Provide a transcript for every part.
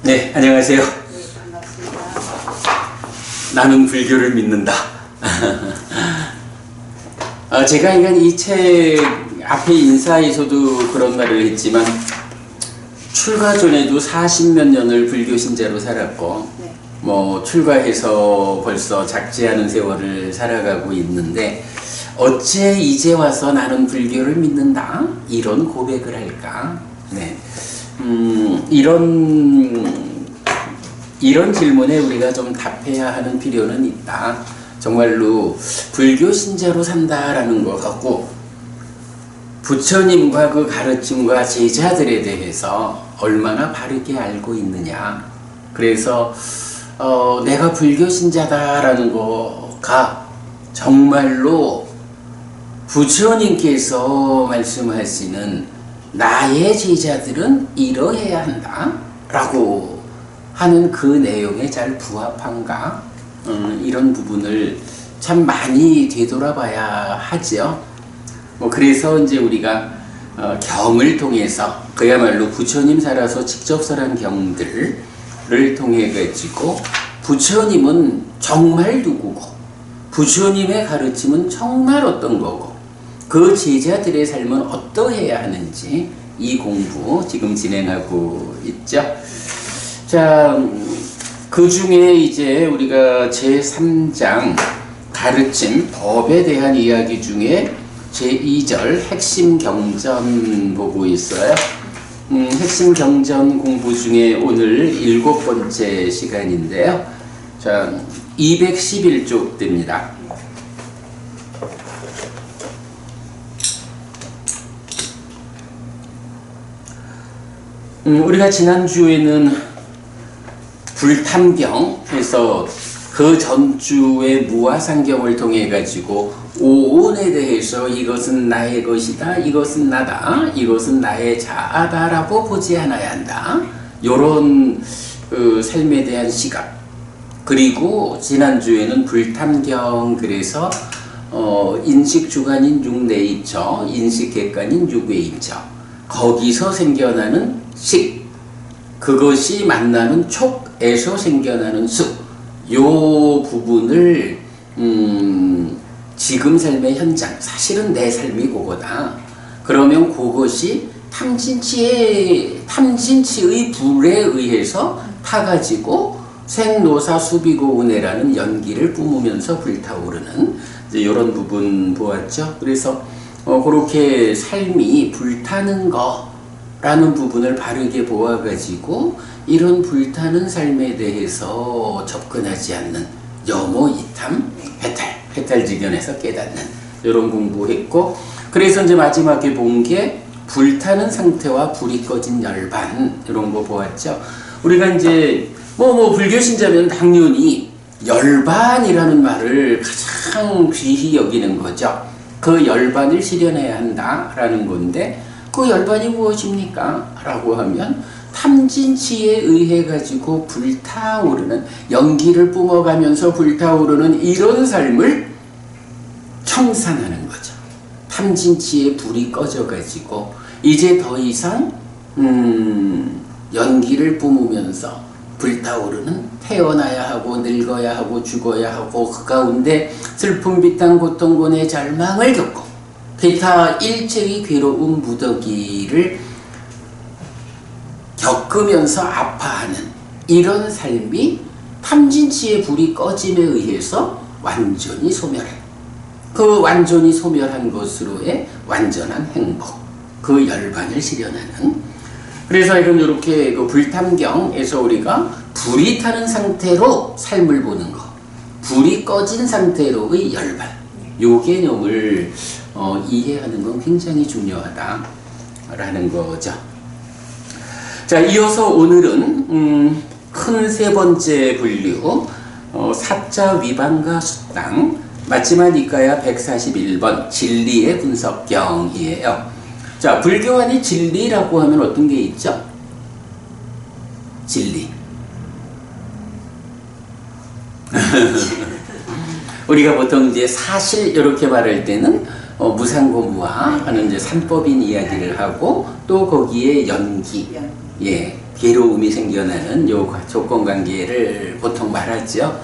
네, 안녕하세요. 네, 반갑습니다. 나는 불교를 믿는다. 제가 이 책 앞에 인사에서도 그런 말을 했지만 출가 전에도 40몇 년을 불교 신자로 살았고 네. 출가해서 벌써 작지 않은 세월을 살아가고 있는데 어째 이제 와서 나는 불교를 믿는다? 이런 고백을 할까? 네. 이런 질문에 우리가 좀 답해야 하는 필요는 있다. 정말로 불교 신자로 산다라는 것 같고 부처님과 그 가르침과 제자들에 대해서 얼마나 바르게 알고 있느냐. 그래서 내가 불교 신자다라는 거가 정말로 부처님께서 말씀하시는 나의 제자들은 이러해야 한다 라고 하는 그 내용에 잘 부합한가? 이런 부분을 참 많이 되돌아봐야 하죠. 그래서 이제 우리가 경을 통해서 그야말로 부처님 살아서 직접 설한 경들을 통해 가지고 부처님은 정말 누구고 부처님의 가르침은 정말 어떤 거고 그 제자들의 삶은 어떠해야 하는지 이 공부 지금 진행하고 있죠. 자, 그 중에 이제 우리가 제3장 가르침, 법에 대한 이야기 중에 제2절 핵심 경전 보고 있어요. 핵심 경전 공부 중에 오늘 7번째 시간인데요. 자, 211쪽 됩니다. 우리가 지난주에는 불탐경에서 그 전주의 무아상경을 통해 가지고 오온에 대해서 이것은 나의 것이다, 이것은 나다, 이것은 나의 자아다라고 보지 않아야 한다. 요런 삶에 대한 시각. 그리고 지난주에는 불탐경 그래서 인식주관인 육내입처, 인식객관인 육외입처. 거기서 생겨나는 식. 그것이 만나는 촉에서 생겨나는 수. 요 부분을 지금 삶의 현장, 사실은 내 삶이 그거다. 그러면 그것이 탐진치의 불에 의해서 타가지고 생노사 수비고운해라는 연기를 뿜으면서 불타오르는 이런 부분 보았죠. 그래서 그렇게 삶이 불타는 거라는 부분을 바르게 보아가지고 이런 불타는 삶에 대해서 접근하지 않는 염오, 이탐, 해탈지견에서 깨닫는 이런 공부했고 그래서 이제 마지막에 본 게 불타는 상태와 불이 꺼진 열반 이런 거 보았죠. 우리가 이제 불교 신자면 당연히 열반이라는 말을 가장 귀히 여기는 거죠. 그 열반을 실현해야 한다라는 건데 그 열반이 무엇입니까? 라고 하면 탐진치에 의해 가지고 불타오르는 연기를 뿜어가면서 불타오르는 이런 삶을 청산하는 거죠. 탐진치에 불이 꺼져 가지고 이제 더 이상 연기를 뿜으면서 불타오르는 태어나야 하고 늙어야 하고 죽어야 하고 그 가운데 슬픔 비탄 고통 고뇌 절망을 겪고 기타 일체의 괴로운 무더기를 겪으면서 아파하는 이런 삶이 탐진치의 불이 꺼짐에 의해서 완전히 소멸한 그 완전히 소멸한 것으로의 완전한 행복 그 열반을 실현하는 그래서 이렇게 그 불탐경에서 우리가 불이 타는 상태로 삶을 보는 것 불이 꺼진 상태로의 열반 요 개념을 이해하는 건 굉장히 중요하다라는 거죠. 자, 이어서 오늘은 큰 세 번째 분류 사자 위반과 수당 마지막 니까야 141번 진리의 분석경이에요. 자, 불교 안에 진리라고 하면 어떤 게 있죠? 진리. 우리가 보통 이제 사실 이렇게 말할 때는 무상고무화 하는 이제 삼법인 이야기를 하고 또 거기에 연기, 예, 괴로움이 생겨나는 요 조건관계를 보통 말하죠.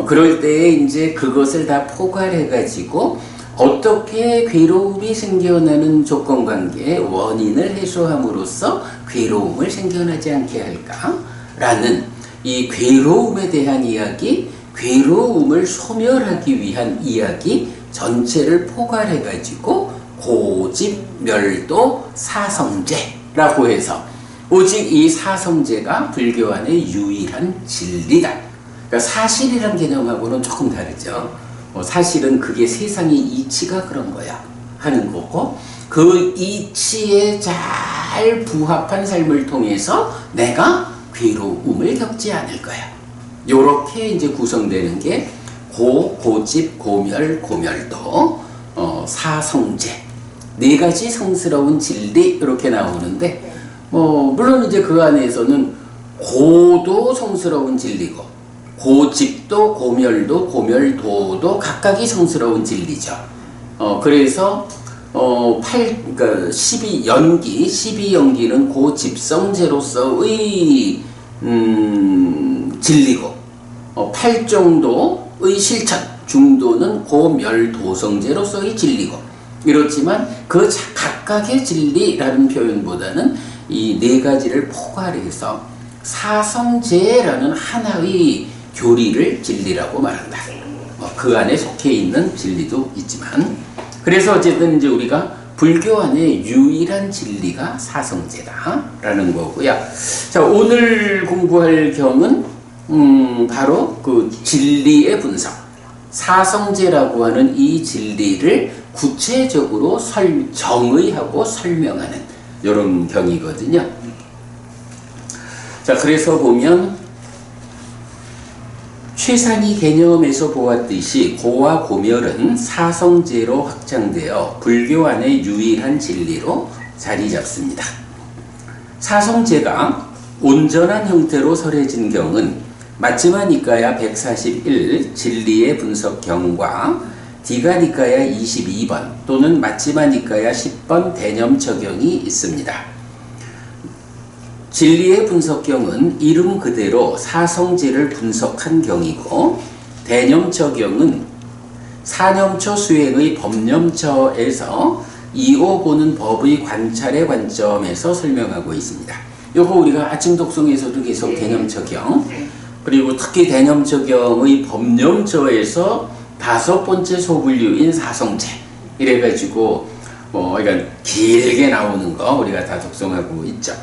그럴 때에 이제 그것을 다 포괄해가지고 어떻게 괴로움이 생겨나는 조건관계의 원인을 해소함으로써 괴로움을 생겨나지 않게 할까라는 이 괴로움에 대한 이야기, 괴로움을 소멸하기 위한 이야기 전체를 포괄해가지고 고집, 멸도, 사성제라고 해서 오직 이 사성제가 불교 안의 유일한 진리다. 그러니까 사실이란 개념하고는 조금 다르죠. 사실은 그게 세상의 이치가 그런 거야 하는 거고, 그 이치에 잘 부합한 삶을 통해서 내가 괴로움을 겪지 않을 거야. 요렇게 이제 구성되는 게 고집, 고멸, 고멸도, 사성제, 네 가지 성스러운 진리 이렇게 나오는데, 물론 이제 그 안에서는 고도 성스러운 진리고 고집도 고멸도 고멸도도 각각이 성스러운 진리죠. 그래서 그러니까 12연기, 12연기는 고집성제로서의 진리고, 팔정도의 실천, 중도는 고멸도성제로서의 진리고, 이렇지만 그 각각의 진리라는 표현보다는 이 네 가지를 포괄해서 사성제라는 하나의 교리를 진리라고 말한다. 그 안에 속해 있는 진리도 있지만, 그래서 어쨌든 이제 우리가 불교 안에 유일한 진리가 사성제다라는 거고요. 자, 오늘 공부할 경은 바로 그 진리의 분석, 사성제라고 하는 이 진리를 구체적으로 정의하고 설명하는 이런 경이거든요. 자, 그래서 보면 최상위 개념에서 보았듯이 고와 고멸은 사성제로 확장되어 불교 안의 유일한 진리로 자리 잡습니다. 사성제가 온전한 형태로 설해진 경은 마츠마 니카야 141 진리의 분석경과 디가 니카야 22번 또는 마츠마 니카야 10번 대념 적용이 있습니다. 진리의 분석경은 이름 그대로 사성제를 분석한 경이고, 대념처경은 사념처 수행의 법념처에서 이오 보는 법의 관찰의 관점에서 설명하고 있습니다. 요거 우리가 아침 독송에서도 계속 대념처경, 그리고 특히 대념처경의 법념처에서 5번째 소분류인 사성제 이래가지고 그러니까 길게 나오는 거 우리가 다 독송하고 있죠.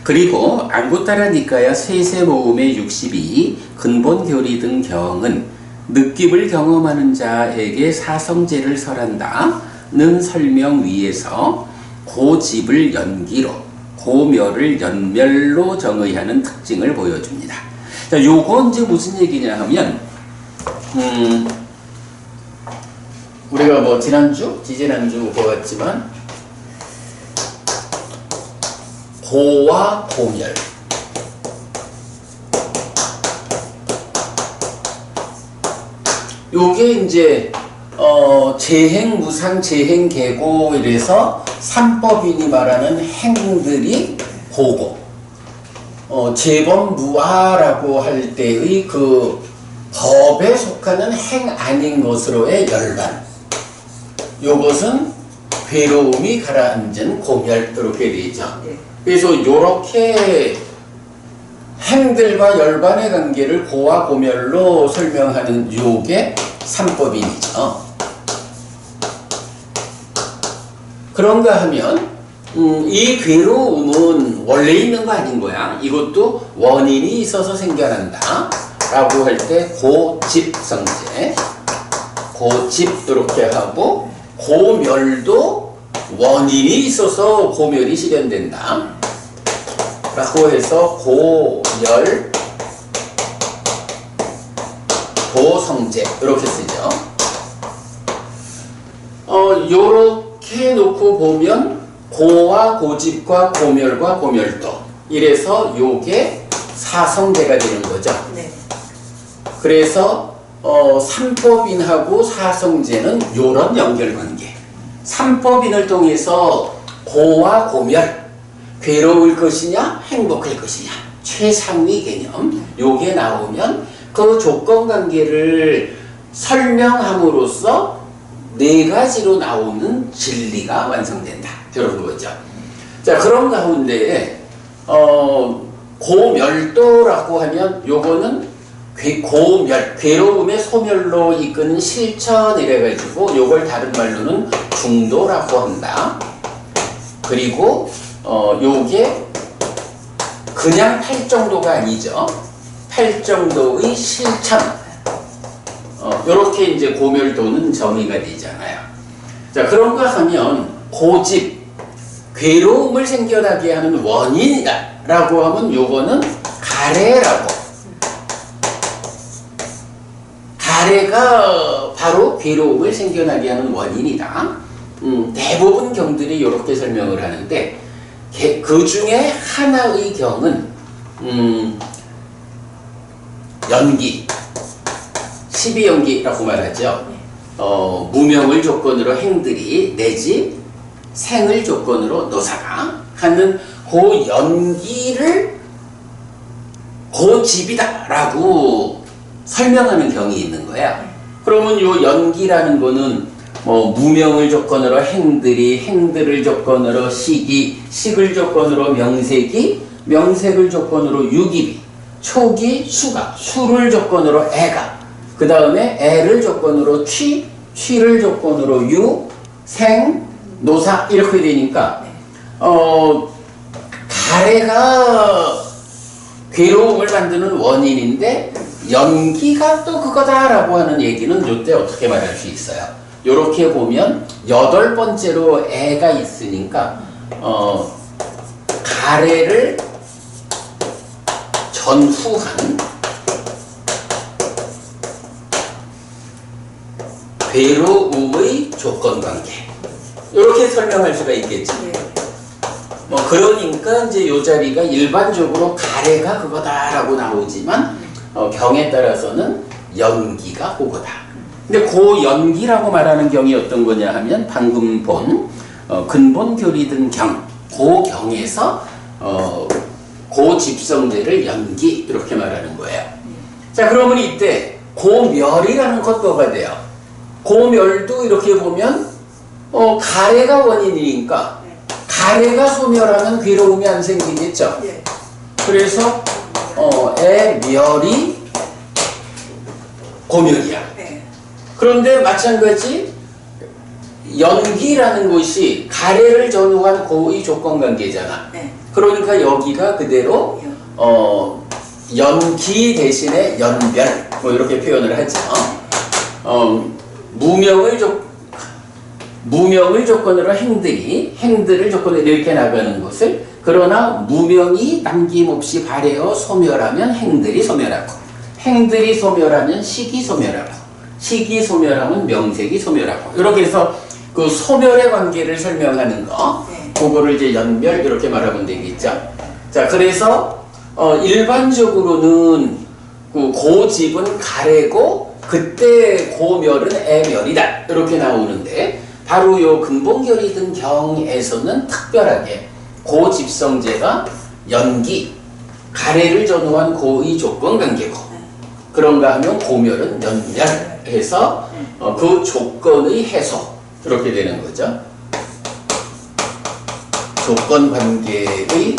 그리고 앙구타라 니카야 세세 모음의 62 근본 교리 등 경은 느낌을 경험하는 자에게 사성제를 설한다는 설명 위에서 고집을 연기로, 고멸을 연멸로 정의하는 특징을 보여줍니다. 자, 요거 이제 무슨 얘기냐 하면, 우리가 지지난주 보았지만, 고와 고멸, 요게 이제 재행, 무상, 재행, 계고 이래서 삼법인이 말하는 행들이 고고, 재범, 무아라고 할 때의 그 법에 속하는 행 아닌 것으로의 열반, 요것은 괴로움이 가라앉은 고멸 이렇게 되죠. 그래서 요렇게 행들과 열반의 관계를 고와 고멸로 설명하는 요게 삼법인이죠. 그런가 하면 이 괴로움은 원래 있는 거 아닌 거야. 이것도 원인이 있어서 생겨난다 라고 할 때 고집성제, 고집 이렇게 하고, 고멸도 원인이 있어서 고멸이 실현된다 라고 해서 고멸, 도성제 이렇게 쓰죠. 요렇게 놓고 보면 고와 고집과 고멸과 고멸도, 이래서 요게 사성제가 되는 거죠. 네. 그래서 삼법인하고 사성제는 요런 연결관계, 삼법인을 통해서 고와 고멸, 괴로울 것이냐 행복할 것이냐 최상위 개념 요게 나오면 그 조건관계를 설명함으로써 네 가지로 나오는 진리가 완성된다. 이런 거죠. 자, 그런 가운데 고멸도라고 하면 요거는 고멸, 괴로움의 소멸로 이끄는 실천이래 가지고 요걸 다른 말로는 중도라고 한다. 그리고 요게 그냥 팔 정도가 아니죠. 팔 정도의 실천. 요렇게 이제 고멸도는 정의가 되잖아요. 자, 그런가 하면 고집, 괴로움을 생겨나게 하는 원인이다 라고 하면 요거는 가래라고. 가래가 바로 괴로움을 생겨나게 하는 원인이다. 대부분 경들이 이렇게 설명을 하는데 그 중에 하나의 경은 연기, 12연기라고 말하죠. 무명을 조건으로 행들이 내지 생을 조건으로 노사가 하는 그 연기를 고집이다 라고 설명하는 경이 있는 거야. 그러면 요 연기라는 거는 무명을 조건으로 행들이, 행들을 조건으로 식이, 식을 조건으로 명색이, 명색을 조건으로 유기비, 초기 수가, 수를 조건으로 애가, 그 다음에 애를 조건으로 취, 취를 조건으로 유, 생, 노사 이렇게 되니까 가래가 괴로움을 만드는 원인인데 연기가 또 그거다라고 하는 얘기는 이때 어떻게 말할 수 있어요? 요렇게 보면 8번째로 애가 있으니까 가래를 전후한 괴로움의 조건관계 이렇게 설명할 수가 있겠죠. 그러니까 이제 요 자리가 일반적으로 가래가 그거다라고 나오지만 경에 따라서는 연기가 그거다. 근데 그 연기라고 말하는 경이 어떤 거냐 하면 방금 본 근본 교리든 경, 그 경에서 고집성대를 연기 이렇게 말하는 거예요. 자, 그러면 이때 고멸이라는 것 뭐가 돼요? 고멸도 이렇게 보면 가래가 원인이니까 가래가 소멸하면 괴로움이 안 생기겠죠. 그래서 애멸이 고멸이야. 그런데 마찬가지 연기라는 것이 가래를 전후한 고의 조건관계잖아. 그러니까 여기가 그대로 연기 대신에 연별 뭐 이렇게 표현을 하죠. 무명을 조건으로 행들을 조건으로 이렇게 나가는 것을 그러나 무명이 남김없이 발해어 소멸하면 행들이 소멸하고 행들이 소멸하면 식이 소멸하고 식이 소멸하면 명색이 소멸하고 이렇게 해서 그 소멸의 관계를 설명하는 거 그거를 이제 연멸 이렇게 말하면 되겠죠. 자, 그래서 일반적으로는 그 고집은 가래고 그때 고멸은 애멸이다 이렇게 나오는데 바로 요 근본결이든 경에서는 특별하게 고집성제가 연기, 가래를 전후한 고의 조건관계고 그런가 하면 고멸은 연멸해서 그 조건의 해소 이렇게 되는 거죠. 조건관계의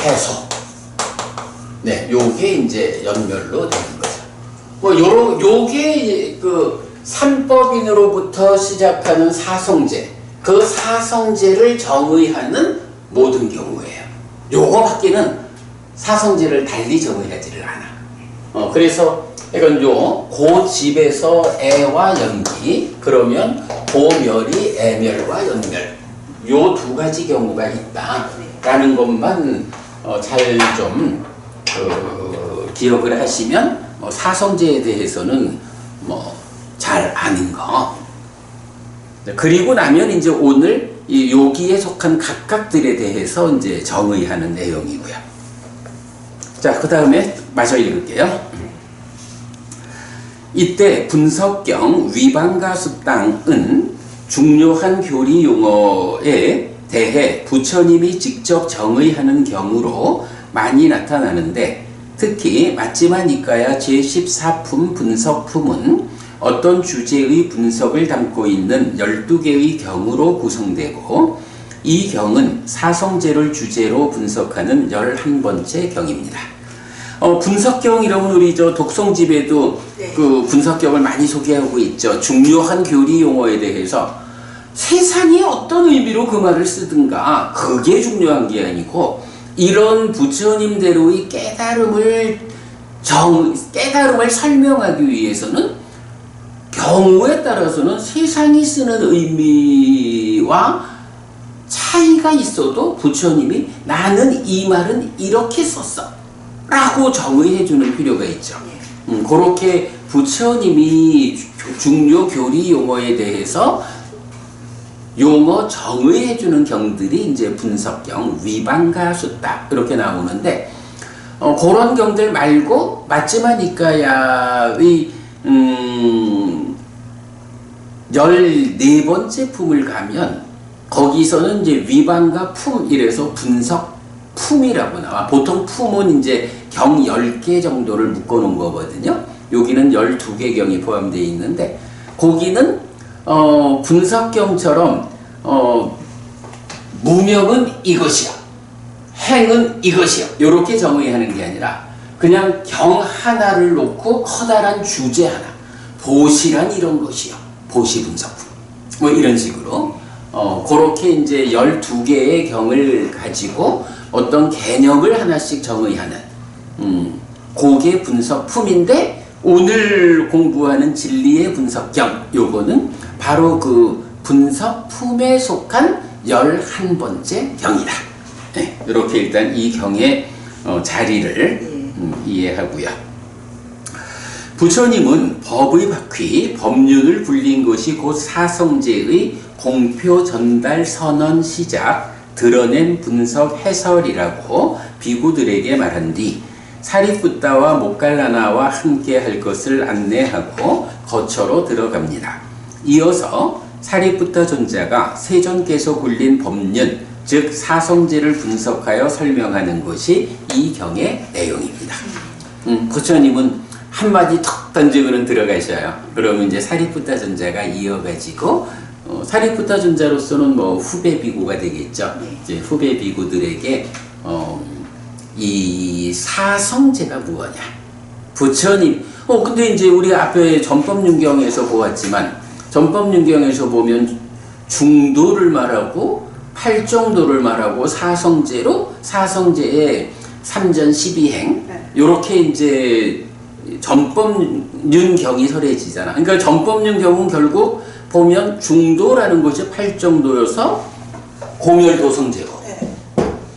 해소. 네, 요게 이제 연멸로 되는 거죠. 요게 그 삼법인으로부터 시작하는 사성제, 그 사성제를 정의하는 모든 경우예요. 요거밖에는 사성제를 달리 정의하지를 않아. 그래서 이건 고집에서 애와 연기, 그러면 고멸이 애멸과 연멸, 요 두 가지 경우가 있다라는 것만 잘 좀 기억을 하시면 사성제에 대해서는 잘 아는 거. 그리고 나면 이제 오늘 이 여기에 속한 각각들에 대해서 이제 정의하는 내용이고요. 자, 그 다음에 마저 읽을게요. 이때 분석경 위반과 습당은 중요한 교리 용어에 대해 부처님이 직접 정의하는 경우로 많이 나타나는데, 특히 맞지마 니까야 제14품 분석품은 어떤 주제의 분석을 담고 있는 12개의 경으로 구성되고, 이 경은 사성제를 주제로 분석하는 11번째 경입니다. 분석경 이러면 우리 저 독성집에도 네. 그 분석경을 많이 소개하고 있죠. 중요한 교리 용어에 대해서 세상이 어떤 의미로 그 말을 쓰든가 그게 중요한 게 아니고, 이런 부처님대로의 깨달음을 설명하기 위해서는 경우에 따라서는 세상이 쓰는 의미와 차이가 있어도 부처님이 나는 이 말은 이렇게 썼어 라고 정의해 주는 필요가 있죠. 그렇게 부처님이 중요 교리 용어에 대해서 용어 정의해 주는 경들이 이제 분석경, 위반가 숫다 이렇게 나오는데, 그런 경들 말고 맞지마 니까야의 14번째 품을 가면 거기서는 이제 위반과 품 이래서 분석 품이라고 나와. 보통 품은 이제 경 10개 정도를 묶어 놓은 거거든요. 여기는 12개 경이 포함되어 있는데, 거기는 분석경처럼 무명은 이것이야, 행은 이것이야 이렇게 정의하는 게 아니라 그냥 경 하나를 놓고 커다란 주제 하나, 보시란 이런 것이요, 보시 분석품 뭐 이런 식으로 그렇게 이제 12개의 경을 가지고 어떤 개념을 하나씩 정의하는 그게 분석품인데, 오늘 공부하는 진리의 분석경 요거는 바로 그 분석품에 속한 11번째 경이다. 네, 이렇게 일단 이 경의 자리를 이해하고요. 부처님은 법의 바퀴, 법륜을 굴린 것이 곧 사성제의 공표 전달 선언 시작 드러낸 분석 해설이라고 비구들에게 말한 뒤 사리푸타와 모칼라나와 함께 할 것을 안내하고 거처로 들어갑니다. 이어서 사리푸타 존자가 세존께서 굴린 법륜, 즉 사성제를 분석하여 설명하는 것이 이 경의 내용입니다. 부처님은 한마디 턱 던지고는 들어가셔요. 그러면 이제 사리푸타 존자가 이어가지고 사리푸타 존자로서는 뭐 후배 비구가 되겠죠. 이제 후배 비구들에게 이 사성제가 무엇냐? 부처님. 근데 이제 우리 앞에 전법륜경에서 보았지만, 전법륜경에서 보면 중도를 말하고 팔정도를 말하고 사성제로 사성제의 3전 12행 요렇게 이제 전법륜경이 설해지잖아. 그러니까 전법륜경은 결국 보면 중도라는 것이 팔정도여서 고멸도성제고,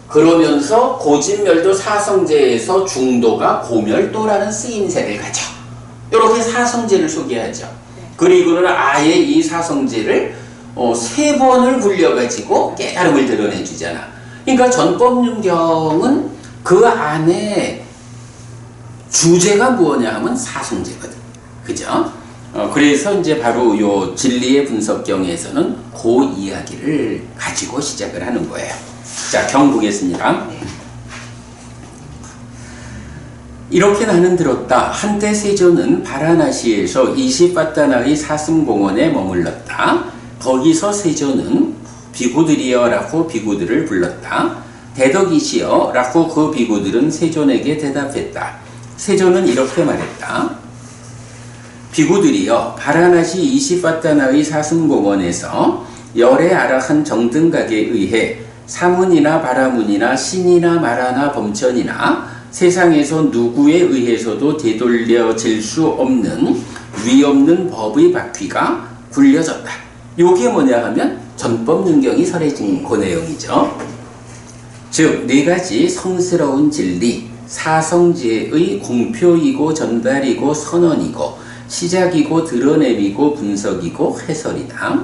그러면서 고진멸도 사성제에서 중도가 고멸도라는 쓰임새를 가져. 이렇게 사성제를 소개하죠. 그리고는 아예 이 사성제를 3번을 굴려가지고 깨달음을 드러내주잖아. 그러니까 전법륜경은 그 안에 주제가 무엇냐 하면 사성제거든. 그죠? 그래서 이제 바로 요 진리의 분석경에서는 그 이야기를 가지고 시작을 하는 거예요. 자, 경 보겠습니다. 이렇게 나는 들었다. 한때 세존은 바라나시에서 이시파타나의 사슴공원에 머물렀다. 거기서 세존은 비구들이여라고 비구들을 불렀다. 대덕이시여라고 그 비구들은 세존에게 대답했다. 세존은 이렇게 말했다. 비구들이여, 바라나시 이시파타나의 사슴공원에서 열의 아라한 정등각에 의해 사문이나 바라문이나 신이나 마라나 범천이나 세상에서 누구에 의해서도 되돌려질 수 없는 위없는 법의 바퀴가 굴려졌다. 요게 뭐냐 하면 전법륜경이 설해진 그 내용이죠. 즉, 4가지 성스러운 진리, 사성제의 공표이고 전달이고 선언이고 시작이고 드러냄이고 분석이고 해설이다.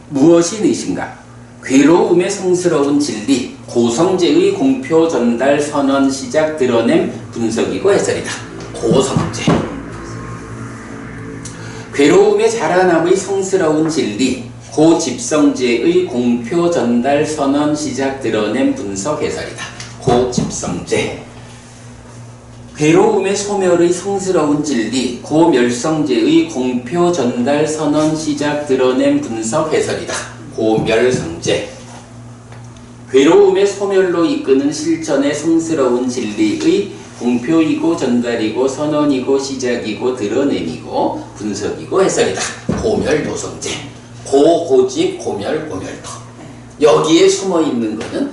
무엇이 넷인가? 괴로움의 성스러운 진리, 고성제의 공표 전달 선언 시작 드러냄 분석이고 해설이다. 고성제. 괴로움의 자라남의 성스러운 진리, 고집성제의 공표 전달 선언 시작 드러냄 분석 해설이다. 고집성제. 괴로움의 소멸의 성스러운 진리, 고멸성제의 공표 전달 선언 시작 드러냄 분석 해설이다. 고멸성제. 괴로움의 소멸로 이끄는 실천의 성스러운 진리의 공표이고 전달이고 선언이고 시작이고 드러냄이고 분석이고 해설이다. 고멸도성제. 고집 고멸 고멸도. 여기에 숨어있는 거는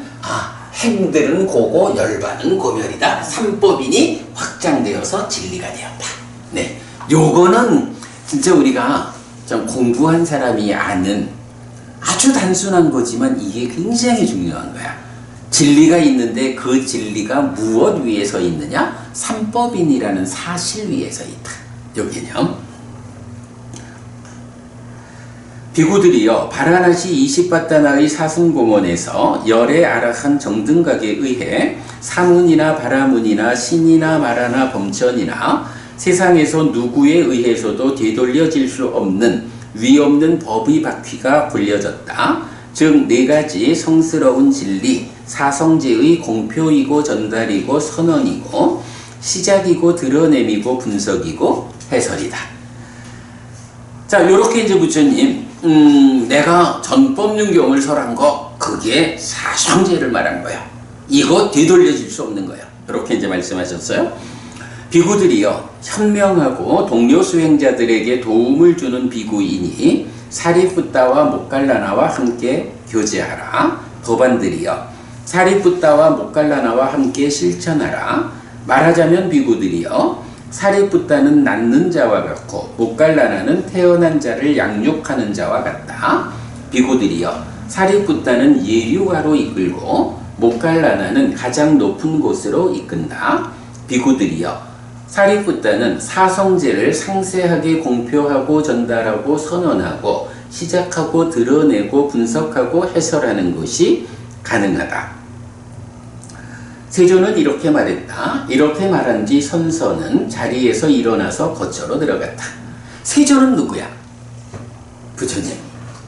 행들은 고고 열반은 고멸이다. 삼법인이 확장되어서 진리가 되었다. 네, 요거는 진짜 우리가 좀 공부한 사람이 아는 아주 단순한 거지만 이게 굉장히 중요한 거야. 진리가 있는데 그 진리가 무엇 위에 서 있느냐? 삼법인이라는 사실 위에 서 있다. 요 개념. 비구들이여 바라나시 이시바타나의 사승공원에서 열의 아라한 정등각에 의해 사문이나 바라문이나 신이나 마라나 범천이나 세상에서 누구에 의해서도 되돌려질 수 없는 위없는 법의 바퀴가 굴려졌다. 즉 네 가지 성스러운 진리, 사성제의 공표이고 전달이고 선언이고 시작이고 드러냄이고 분석이고 해설이다. 자, 요렇게 이제 부처님 내가 전법륜경을 설한 거 그게 사성제를 말한 거야. 이거 되돌려질 수 없는 거야. 이렇게 이제 말씀하셨어요. 비구들이여 현명하고 동료 수행자들에게 도움을 주는 비구이니 사리푸타와 모칼라나와 함께 교제하라. 도반들이여 사리푸타와 모칼라나와 함께 실천하라. 말하자면 비구들이여 사리푸타는 낳는 자와 같고 모칼라나는 태어난 자를 양육하는 자와 같다. 비구들이여 사리푸타는 예류가로 이끌고 모칼라나는 가장 높은 곳으로 이끈다. 비구들이여 사리푸타는 사성제를 상세하게 공표하고 전달하고 선언하고 시작하고 드러내고 분석하고 해설하는 것이 가능하다. 세존은 이렇게 말했다. 이렇게 말한 뒤 선서는 자리에서 일어나서 거처로 들어갔다. 세존은 누구야? 부처님.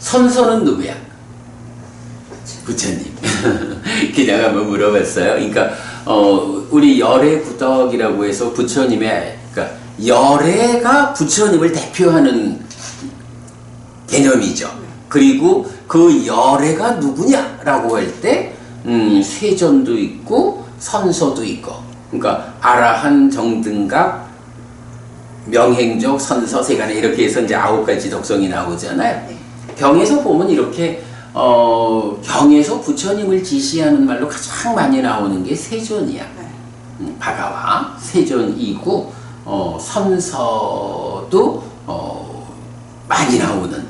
선서는 누구야? 부처님. 그냥 한번 물어봤어요. 그러니까 우리 열애 구덕이라고 해서 부처님의 그러니까 열애가 부처님을 대표하는 개념이죠. 그리고 그 열애가 누구냐라고 할 때 세존도 있고 선서도 있고, 그러니까 아라한, 정등각, 명행적, 선서, 세간에 이렇게 해서 이제 9가지 덕성이 나오잖아요. 경에서 보면 이렇게 경에서 부처님을 지시하는 말로 가장 많이 나오는 게 세존이야. 바가와 세존이고 선서도 많이 나오는.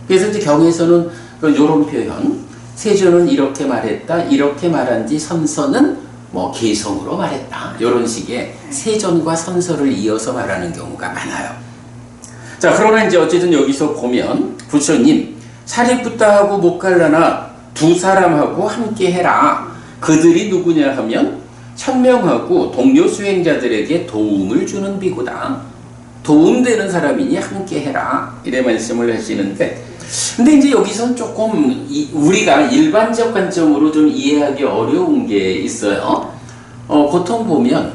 그래서 이제 경에서는 이런 표현, 세존은 이렇게 말했다, 이렇게 말한 뒤 선서는 뭐 개성으로 말했다. 이런 식의 세존과 선서를 이어서 말하는 경우가 많아요. 자, 그러나 이제 어쨌든 여기서 보면 부처님 사리푸타하고 모칼라나 두 사람하고 함께 해라. 그들이 누구냐 하면 현명하고 동료 수행자들에게 도움을 주는 비구다. 도움되는 사람이니 함께 해라. 이래 말씀을 하시는데, 근데 이제 여기서는 조금 우리가 일반적 관점으로 좀 이해하기 어려운 게 있어요. 보통 보면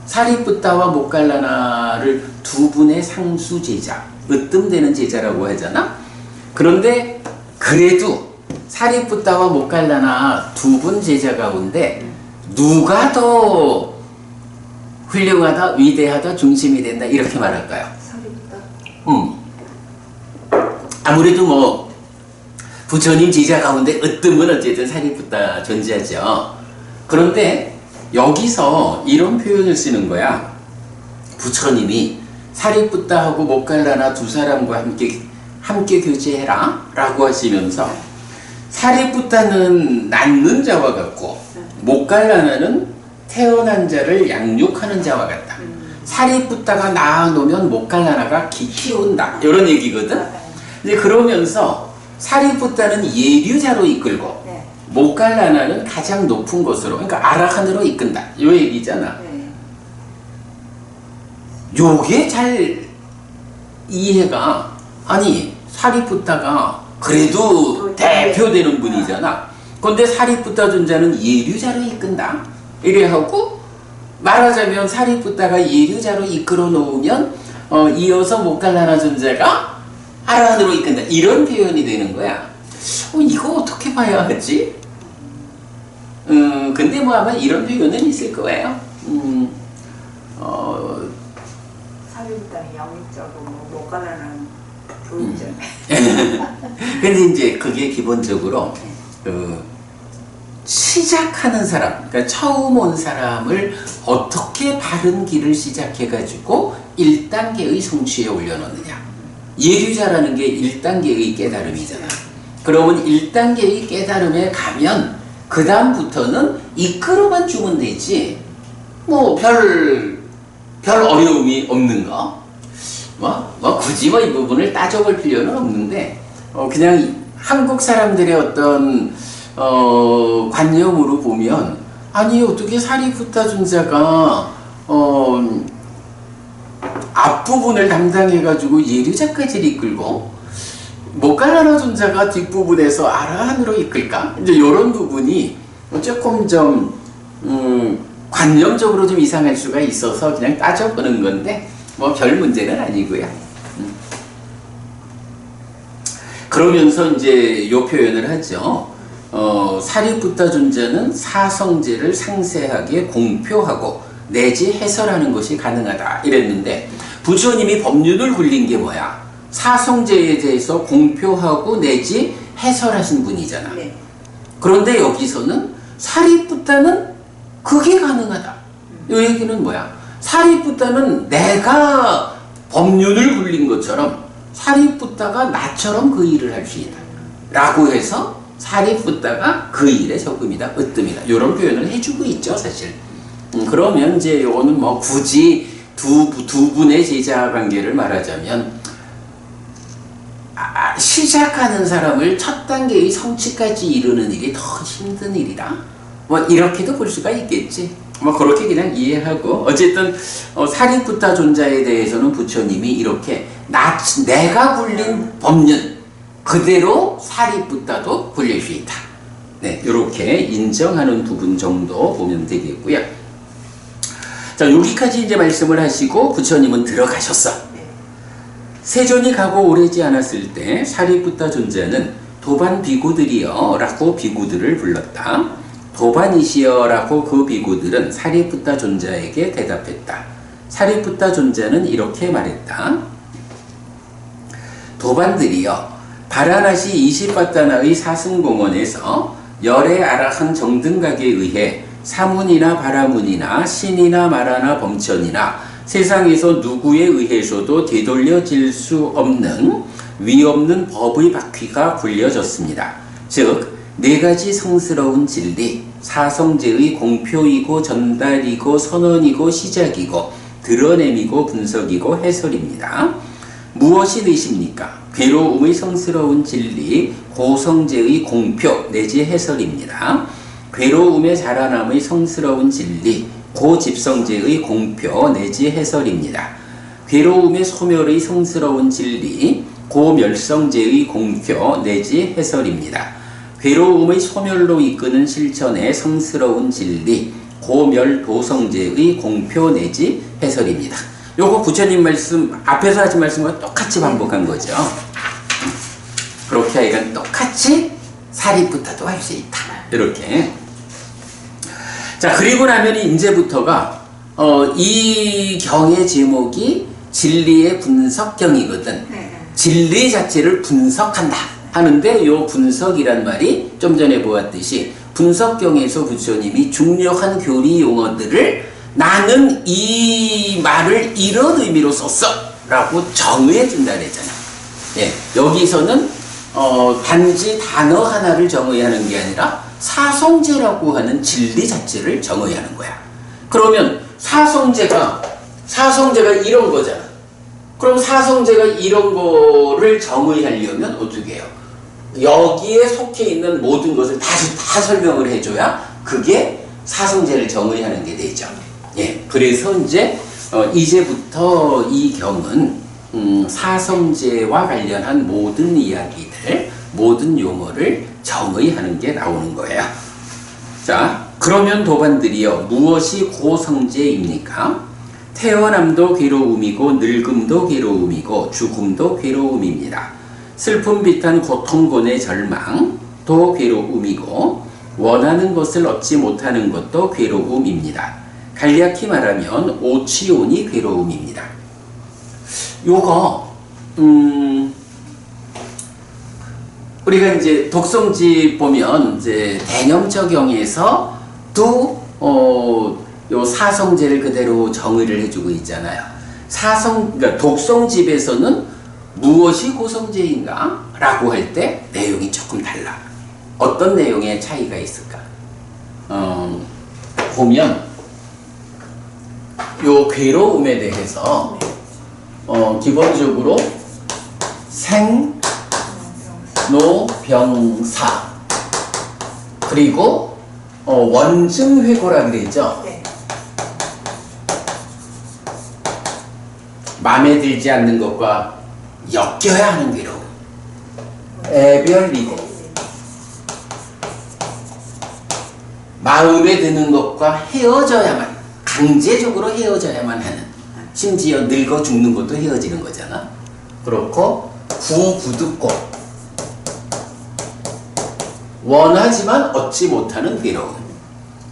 사리푸타와 모칼라나를 두 분의 상수 제자, 으뜸되는 제자라고 하잖아. 그런데 그래도 사리푸타와 모칼라나 두 분 제자 가운데 누가 더 훌륭하다, 위대하다, 중심이 된다 이렇게 말할까요? 사리푸타. 아무래도 뭐 부처님 제자 가운데 으뜸은 어쨌든 사리푸타 존재하죠. 그런데 여기서 이런 표현을 쓰는 거야. 부처님이 사리푸타하고 모칼라나 두 사람과 함께 교제해라 라고 하시면서 사리푸타는 낳는 자와 같고 모칼라나는 태어난 자를 양육하는 자와 같다. 사리푸타가 낳아놓으면 모칼라나가 키운다 이런 얘기거든. 이제 그러면서 사리푸타는 예류자로 이끌고 모칼라나는 가장 높은 곳으로, 그러니까 아라한으로 이끈다 요 얘기잖아. 요게 잘 이해가, 아니 사리푸타가 그래도 대표되는 분이잖아. 근데 사리푸타 존자는 예류자로 이끈다. 이래하고 말하자면 사리푸타가 예류자로 이끌어 놓으면 이어서 모칼라나 존자가 아라한으로 이끈다. 이런 표현이 되는 거야. 이거 어떻게 봐야 하지? 근데 뭐 아마 이런 표현은 있을 거예요. 사리부터는 영적이고 모가라는 교육적. 근데 이제 그게 기본적으로 시작하는 사람, 그러니까 처음 온 사람을 어떻게 바른 길을 시작해가지고 1단계의 성취에 올려놓느냐. 예류자라는 게 1단계의 깨달음이잖아. 그러면 1단계의 깨달음에 가면 그 다음부터는 이끌어만 주면 되지. 뭐 별 어려움이 없는 거. 굳이 이 부분을 따져볼 필요는 없는데 그냥 한국 사람들의 어떤 관념으로 보면 아니 어떻게 사리푸타 존자가 앞부분을 담당해가지고 예류자까지 이끌고 모칼라나 존자가 뒷부분에서 아라한으로 이끌까? 이제 이런 부분이 조금 좀 관념적으로 좀 이상할 수가 있어서 그냥 따져보는 건데 뭐 별 문제는 아니고요. 그러면서 이제 요 표현을 하죠. 사리푸타 존자는 사성제를 상세하게 공표하고 내지 해설하는 것이 가능하다 이랬는데 부처님이 법륜을 굴린 게 뭐야? 사성제에 대해서 공표하고 내지 해설하신 분이잖아. 네. 그런데 여기서는 사리푸타는 그게 가능하다. 이 얘기는 뭐야? 사리푸타는 내가 법륜을 굴린 것처럼 사리푸타가 나처럼 그 일을 할 수 있다. 라고 해서 사리푸타가 그 일의 적음이다, 으뜸이다. 이런 표현을 해주고 있죠, 사실. 그러면 이제 이거는 뭐 굳이 두 분의 제자 관계를 말하자면 시작하는 사람을 첫 단계의 성취까지 이루는 일이 더 힘든 일이다. 뭐 이렇게도 볼 수가 있겠지. 뭐 그렇게 그냥 이해하고 어쨌든 사리푸타 존자에 대해서는 부처님이 이렇게 내가 굴린 법륜 그대로 사리푸타도 굴릴 수 있다. 네, 이렇게 인정하는 부분 정도 보면 되겠고요. 자, 여기까지 이제 말씀을 하시고 부처님은 들어가셨어. 세존이 가고 오래지 않았을 때 사리푸타 존자는 도반 비구들이여 라고 비구들을 불렀다. 도반이시여 라고 그 비구들은 사리푸타 존자에게 대답했다. 사리푸타 존자는 이렇게 말했다. 도반들이여 바라나시 이시바타나의 사승공원에서 열의 아라한 정등각에 의해 사문이나 바라문이나 신이나 마라나 범천이나 세상에서 누구에 의해서도 되돌려질 수 없는 위없는 법의 바퀴가 굴려졌습니다. 즉, 네 가지 성스러운 진리, 사성제의 공표이고 전달이고 선언이고 시작이고 드러냄이고 분석이고 해설입니다. 무엇이 되십니까? 괴로움의 성스러운 진리, 고성제의 공표 내지 해설입니다. 괴로움의 자라남의 성스러운 진리, 고집성제의 공표 내지 해설입니다. 괴로움의 소멸의 성스러운 진리, 고멸성제의 공표 내지 해설입니다. 괴로움의 소멸로 이끄는 실천의 성스러운 진리, 고멸도성제의 공표 내지 해설입니다. 요거 부처님 말씀, 앞에서 하신 말씀과 똑같이 반복한 거죠. 그렇게 하여간 똑같이 사리푸타도 할 수 있다. 이렇게. 자, 그리고 나면 이제부터가 이 경의 제목이 진리의 분석경이거든. 진리 자체를 분석한다 하는데 요 분석이란 말이 좀 전에 보았듯이 분석경에서 부처님이 중요한 교리 용어들을 나는 이 말을 이런 의미로 썼어 라고 정의해 준다 그랬잖아. 예, 여기서는 단지 단어 하나를 정의하는 게 아니라 사성제라고 하는 진리 자체를 정의하는 거야. 그러면 사성제가 이런 거잖아. 그럼 사성제가 이런 거를 정의하려면 어떻게 해요? 여기에 속해 있는 모든 것을 다시 다 설명을 해줘야 그게 사성제를 정의하는 게 되죠. 예, 그래서 이제부터 이 경은 사성제와 관련한 모든 이야기들, 모든 용어를 정의하는 게 나오는 거예요. 자, 그러면 도반들이요, 무엇이 고성제입니까? 태어남도 괴로움이고 늙음도 괴로움이고 죽음도 괴로움입니다. 슬픔 비탄 고통곤의 절망도 괴로움이고 원하는 것을 얻지 못하는 것도 괴로움입니다. 간략히 말하면 오치온이 괴로움입니다. 요거 우리가 이제 독성지 보면 이제 대념적용에서 또 요 사성제를 그대로 정의를 해주고 있잖아요. 그러니까 독성집에서는 무엇이 고성제인가? 라고 할 때 내용이 조금 달라. 어떤 내용의 차이가 있을까? 보면 요 괴로움에 대해서 기본적으로 생로병사 그리고 원증회고라 그러죠. 네. 마음에 들지 않는 것과 엮여야 하는 괴로움, 애별리고 마음에 드는 것과 헤어져야만, 강제적으로 헤어져야만 하는, 심지어 늙어 죽는 것도 헤어지는 거잖아. 그렇고 구부득고 원하지만 얻지 못하는 괴로움,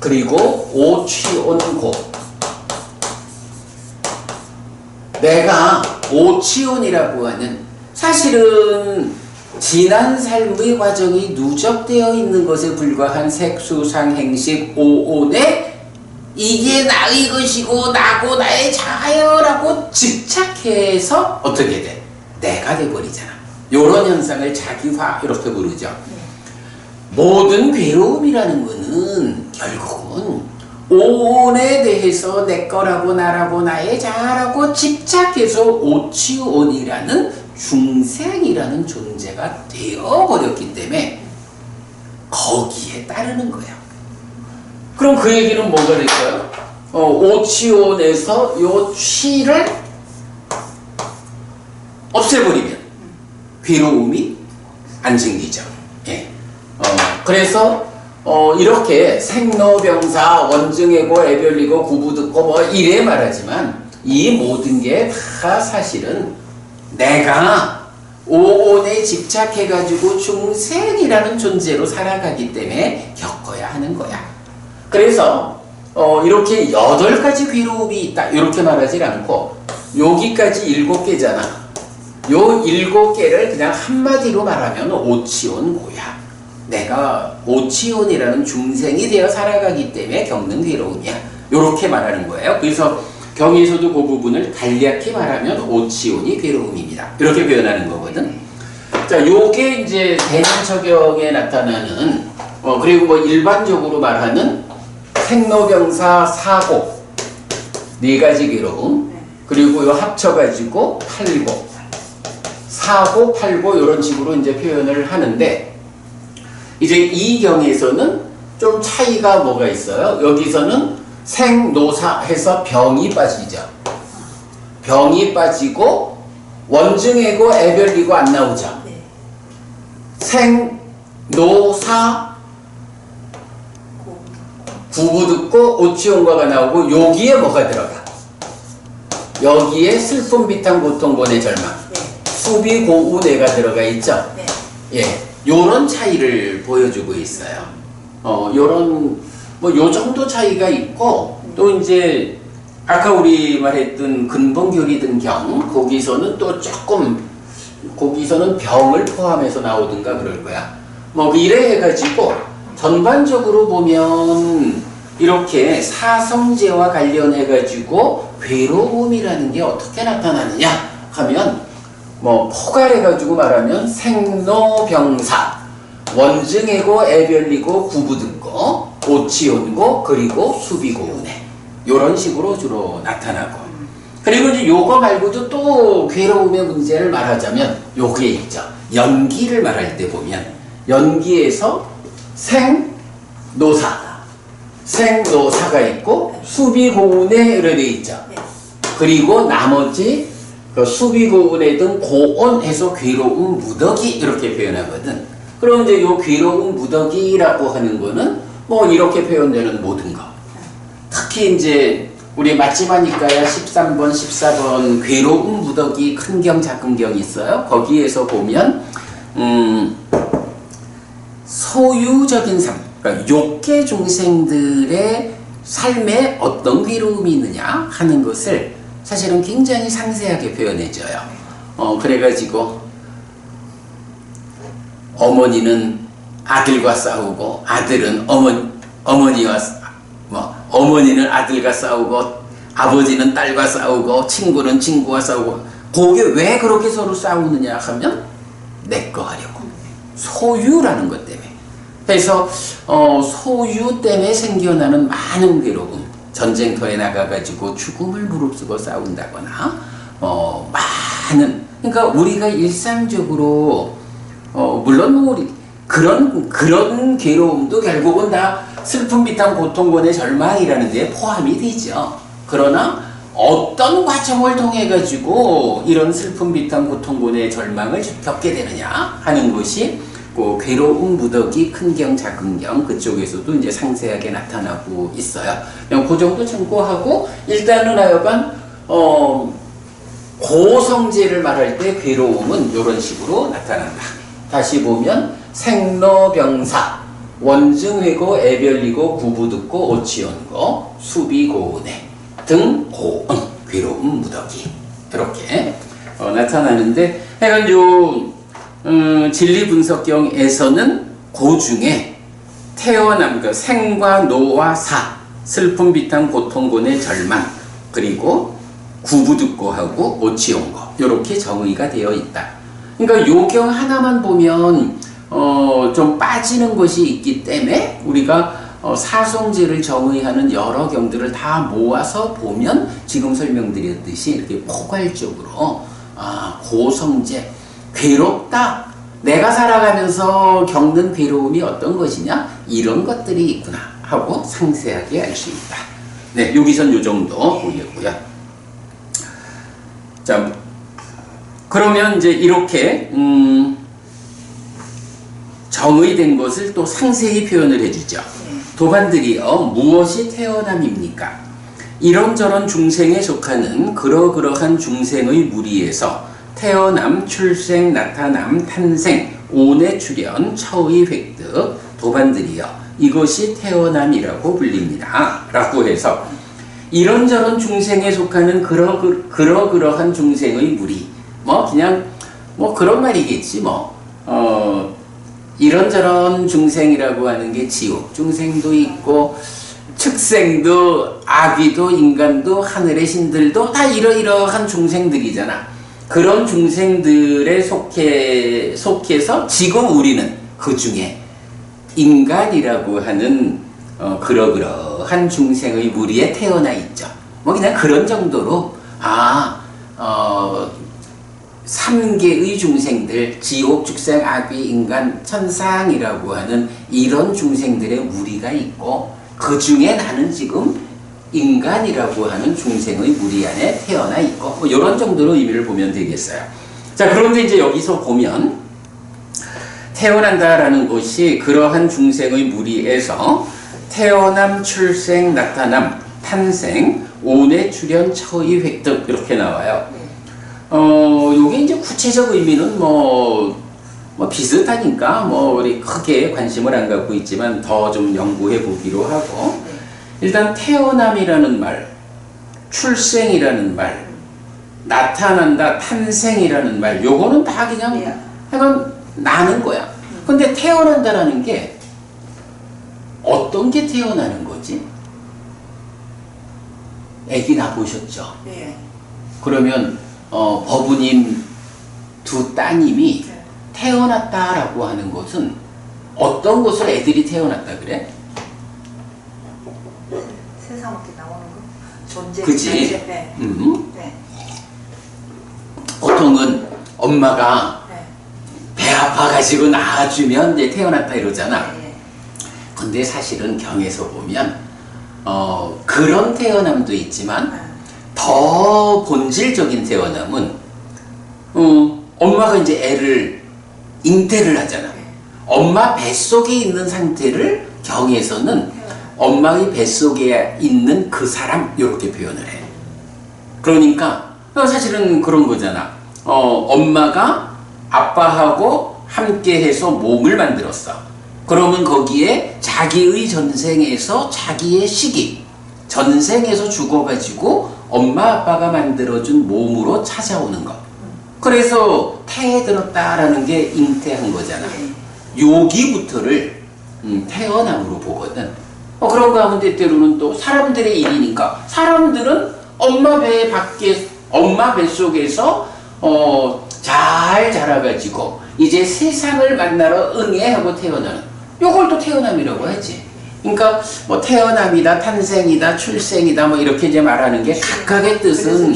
그리고 오취온고, 내가 오치온이라고 하는, 사실은 지난 삶의 과정이 누적되어 있는 것에 불과한 색수상행식 오온에 이게 나의 것이고 나고 나의 자아여라고 집착해서 어떻게 돼? 내가 돼버리잖아. 요런 현상을 자기화 이렇게 부르죠. 모든 괴로움이라는 거는 결국은 오온에 대해서 내 거라고 나라고 나의 자아라고 집착해서 오치온이라는 중생이라는 존재가 되어버렸기 때문에 거기에 따르는 거예요. 그럼 그 얘기는 뭐가 될까요? 오치온에서 요 취를 없애버리면 괴로움이 안 생기죠. 예. 그래서 이렇게 생로병사, 원증애고, 애별리고, 구부듣고 뭐 이래 말하지만 이 모든 게 다 사실은 내가 오온에 집착해가지고 중생이라는 존재로 살아가기 때문에 겪어야 하는 거야. 그래서 이렇게 8가지 괴로움이 있다 이렇게 말하지 않고 여기까지 7개잖아. 요 7개를 그냥 한마디로 말하면 오치온고야. 내가 오치온이라는 중생이 되어 살아가기 때문에 겪는 괴로움이야. 이렇게 말하는 거예요. 그래서 경에서도 그 부분을 간략히 말하면 오치온이 괴로움입니다. 이렇게 표현하는 거거든. 자, 요게 이제 대명처경에 나타나는 그리고 뭐 일반적으로 말하는 생로병사 사고 4가지 괴로움, 그리고 요 합쳐가지고 팔고 사고 팔고 이런 식으로 이제 표현을 하는데, 이제 이 경에서는 좀 차이가 뭐가 있어요. 여기서는 생노사 해서 병이 빠지죠. 병이 빠지고 원증애고 애별리고 안 나오죠. 생노사 구부듣고 오치온과가 나오고 여기에 뭐가 들어가? 여기에 슬픔 비탄 고통곤의 절망, 수비 고운애가 들어가 있죠. 예, 요런 차이를 보여주고 있어요. 요런 요 정도 차이가 있고, 또 이제 아까 우리 말했던 근본교리등경 거기서는 또 조금 거기서는 병을 포함해서 나오든가 그럴 거야. 뭐 이래 해가지고 전반적으로 보면 이렇게 사성제와 관련해가지고 괴로움이라는 게 어떻게 나타나느냐 하면, 뭐 포괄해가지고 말하면 생로병사, 원증애고 애별리고 구부듣고 오치온고 그리고 수비고운애, 요런 식으로 주로 나타나고, 그리고 이제 요거 말고도 또 괴로움의 문제를 말하자면 요게 있죠. 연기를 말할 때 보면 연기에서 생노사가 있고 수비고운애 이렇게 돼 있죠. 그리고 나머지 그 수비고운에 든 고온해서 괴로운 무더기 이렇게 표현하거든. 그럼 이제 요 괴로운 무더기라고 하는 거는 뭐 이렇게 표현되는 모든 거. 특히 이제 우리 맞지마니까야 13번, 14번 괴로운 무더기 큰경 작은경이 있어요. 거기에서 보면 소유적인 삶, 그러니까 욕계 중생들의 삶에 어떤 괴로움이 있느냐 하는 것을 사실은 굉장히 상세하게 표현해줘요. 그래가지고 어머니는 아들과 싸우고 아들은 어머니와 어머니는 아들과 싸우고 아버지는 딸과 싸우고 친구는 친구와 싸우고 그게 왜 그렇게 서로 싸우느냐 하면 내 거 하려고 소유라는 것 때문에. 그래서 소유 때문에 생겨나는 많은 괴로움, 전쟁터에 나가가지고 죽음을 무릅쓰고 싸운다거나 많은, 그러니까 우리가 일상적으로 물론 우리 그런 괴로움도 결국은 다 슬픔, 비탄, 고통, 고뇌, 절망이라는 데 포함이 되죠. 그러나 어떤 과정을 통해 가지고 이런 슬픔, 비탄, 고통, 고뇌, 절망을 겪게 되느냐 하는 것이 그 괴로운 무더기 큰경 작은경 그쪽에서도 이제 상세하게 나타나고 있어요. 그냥 그 정도 참고하고 일단은 하여간 고성제를 말할 때 괴로움은 이런 식으로 나타난다. 다시 보면 생로병사 원증회고 애별리고 구부듣고 오치온고 수비고운해 등 고응 괴로운 무더기 이렇게 나타나는데 하여간 요 진리분석경에서는 그 중에 태어남, 그 생과 노와 사, 슬픔, 비탄, 고통, 고뇌, 절망, 그리고 구부듣고 하고 오치온고 이렇게 정의가 되어 있다. 그러니까 요경 하나만 보면 좀 빠지는 것이 있기 때문에 우리가 사성제를 정의하는 여러 경들을 다 모아서 보면 지금 설명드렸듯이 이렇게 포괄적으로 고성제 괴롭다. 내가 살아가면서 겪는 괴로움이 어떤 것이냐? 이런 것들이 있구나 하고 상세하게 알 수 있다. 네, 여기선 요 정도 보겠고요. 자, 그러면 이제 이렇게 정의된 것을 또 상세히 표현을 해주죠. 도반들이요, 무엇이 태어남입니까? 이런저런 중생에 속하는 그러그러한 중생의 무리에서 태어남, 출생, 나타남, 탄생, 온의 출현, 처의 획득, 도반들이여 이것이 태어남이라고 불립니다. 라고 해서 이런저런 중생에 속하는 그러그러한 중생의 무리 그냥 그런 말이겠지 이런저런 중생이라고 하는 게 지옥 중생도 있고 축생도 아귀도 인간도 하늘의 신들도 다 이러이러한 중생들이잖아. 그런 중생들에 속해서 지금 우리는 그 중에 인간이라고 하는 그러그러한 중생의 무리에 태어나 있죠. 그냥 그런 정도로 3개의 중생들, 지옥, 축생, 아귀, 인간, 천상이라고 하는 이런 중생들의 무리가 있고 그 중에 나는 지금 인간이라고 하는 중생의 무리 안에 태어나 있고 이런 정도로 의미를 보면 되겠어요. 자, 그런데 이제 여기서 보면 태어난다라는 것이 그러한 중생의 무리에서 태어남, 출생, 나타남, 탄생, 온의 출현, 처의 획득 이렇게 나와요. 요게 이제 구체적 의미는 비슷하니까 우리 크게 관심을 안 갖고 있지만 더 좀 연구해 보기로 하고 일단 태어남이라는 말, 출생이라는 말, 나타난다, 탄생이라는 말 요거는 다 그냥 약간 나는 거야. 근데 태어난다라는 게 어떤 게 태어나는 거지? 애기 낳으셨죠? 네. 그러면 법부님 두 따님이 태어났다라고 하는 것은 어떤 것을 애들이 태어났다 그래? 세상 어떻게 나오는 거? 존재. 그치? 네. 네. 보통은 엄마가 네. 배 아파가지고 낳아주면 이제 태어났다 이러잖아. 네. 근데 사실은 경에서 보면 그런 태어남도 있지만 더 본질적인 태어남은 엄마가 이제 애를 잉태를 하잖아. 엄마 뱃속에 있는 상태를 경에서는 엄마의 뱃속에 있는 그 사람 이렇게 표현을 해. 그러니까 사실은 그런 거잖아. 엄마가 아빠하고 함께해서 몸을 만들었어. 그러면 거기에 자기의 전생에서 자기의 시기, 전생에서 죽어가지고 엄마 아빠가 만들어준 몸으로 찾아오는 것. 그래서 태에 들었다라는 게 잉태한 거잖아. 여기부터를 태어남으로 보거든. 그런 가운데 때로는 또 사람들의 일이니까 사람들은 엄마 배 밖에, 엄마 뱃속에서 잘 자라가지고 이제 세상을 만나러 응애하고 태어나는, 요걸 또 태어남이라고 하지. 그러니까 뭐 태어남이다, 탄생이다, 출생이다 뭐 이렇게 이제 말하는 게 각각의 뜻은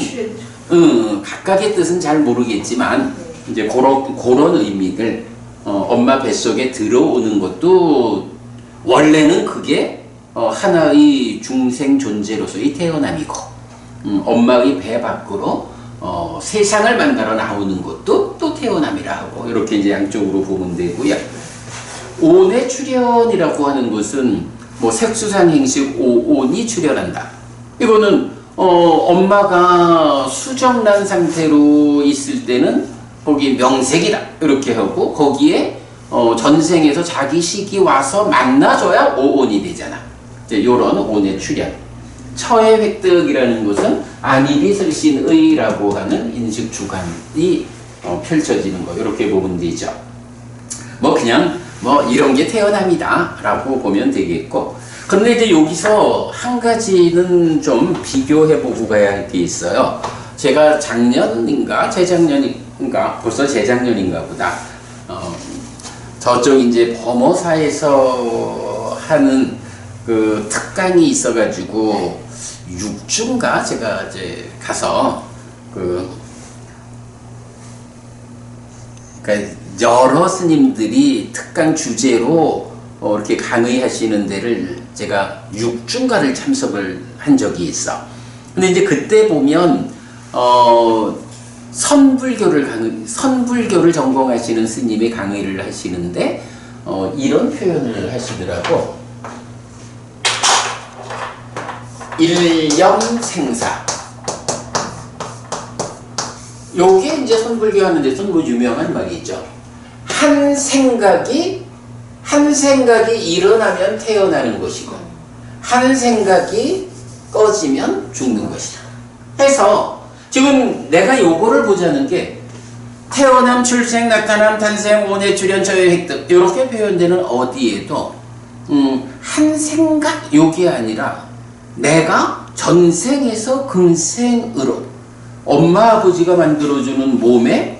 각각의 뜻은 잘 모르겠지만 이제 그런 의미를 엄마 뱃속에 들어오는 것도 원래는 그게 하나의 중생 존재로서의 태어남이고 엄마의 배 밖으로 세상을 만나러 나오는 것도 또 태어남이라 하고 이렇게 이제 양쪽으로 보면 되고요. 온의 출현이라고 하는 것은 뭐 색수상 행식 오온이 출현한다. 이거는 엄마가 수정란 상태로 있을 때는 거기 명색이다 이렇게 하고 거기에 전생에서 자기 시기 와서 만나줘야 오온이 되잖아. 이제 요런 온의 출현. 처의 획득이라는 것은 안입이 설신의라고 하는 인식 주관이 펼쳐지는 거 이렇게 보면 되죠. 뭐 그냥 뭐 이런 게 태어남이다 라고 보면 되겠고, 근데 이제 여기서 한 가지는 좀 비교해보고 가야 할 게 있어요. 제가 작년인가 재작년인가 벌써 재작년인가 보다 저쪽 이제 범어사에서 하는 그 특강이 있어가지고 6주인가 제가 이제 가서 그러니까 여러 스님들이 특강 주제로 이렇게 강의하시는 데를 제가 6주인가를 참석을 한 적이 있어. 근데 이제 그때 보면 선불교를 전공하시는 스님이 강의를 하시는데 이런 표현을 하시더라고. 일념생사. 요게 이제 선불교 하는 데서는 뭐 유명한 말이죠. 한 생각이 일어나면 태어나는 것이고 한 생각이 꺼지면 죽는 것이다. 해서 지금 내가 요거를 보자는 게 태어남, 출생, 나타남, 탄생, 온의 출현, 처의 획득 이렇게 표현되는 어디에도 한 생각 요게 아니라 내가 전생에서 금생으로 엄마 아버지가 만들어주는 몸에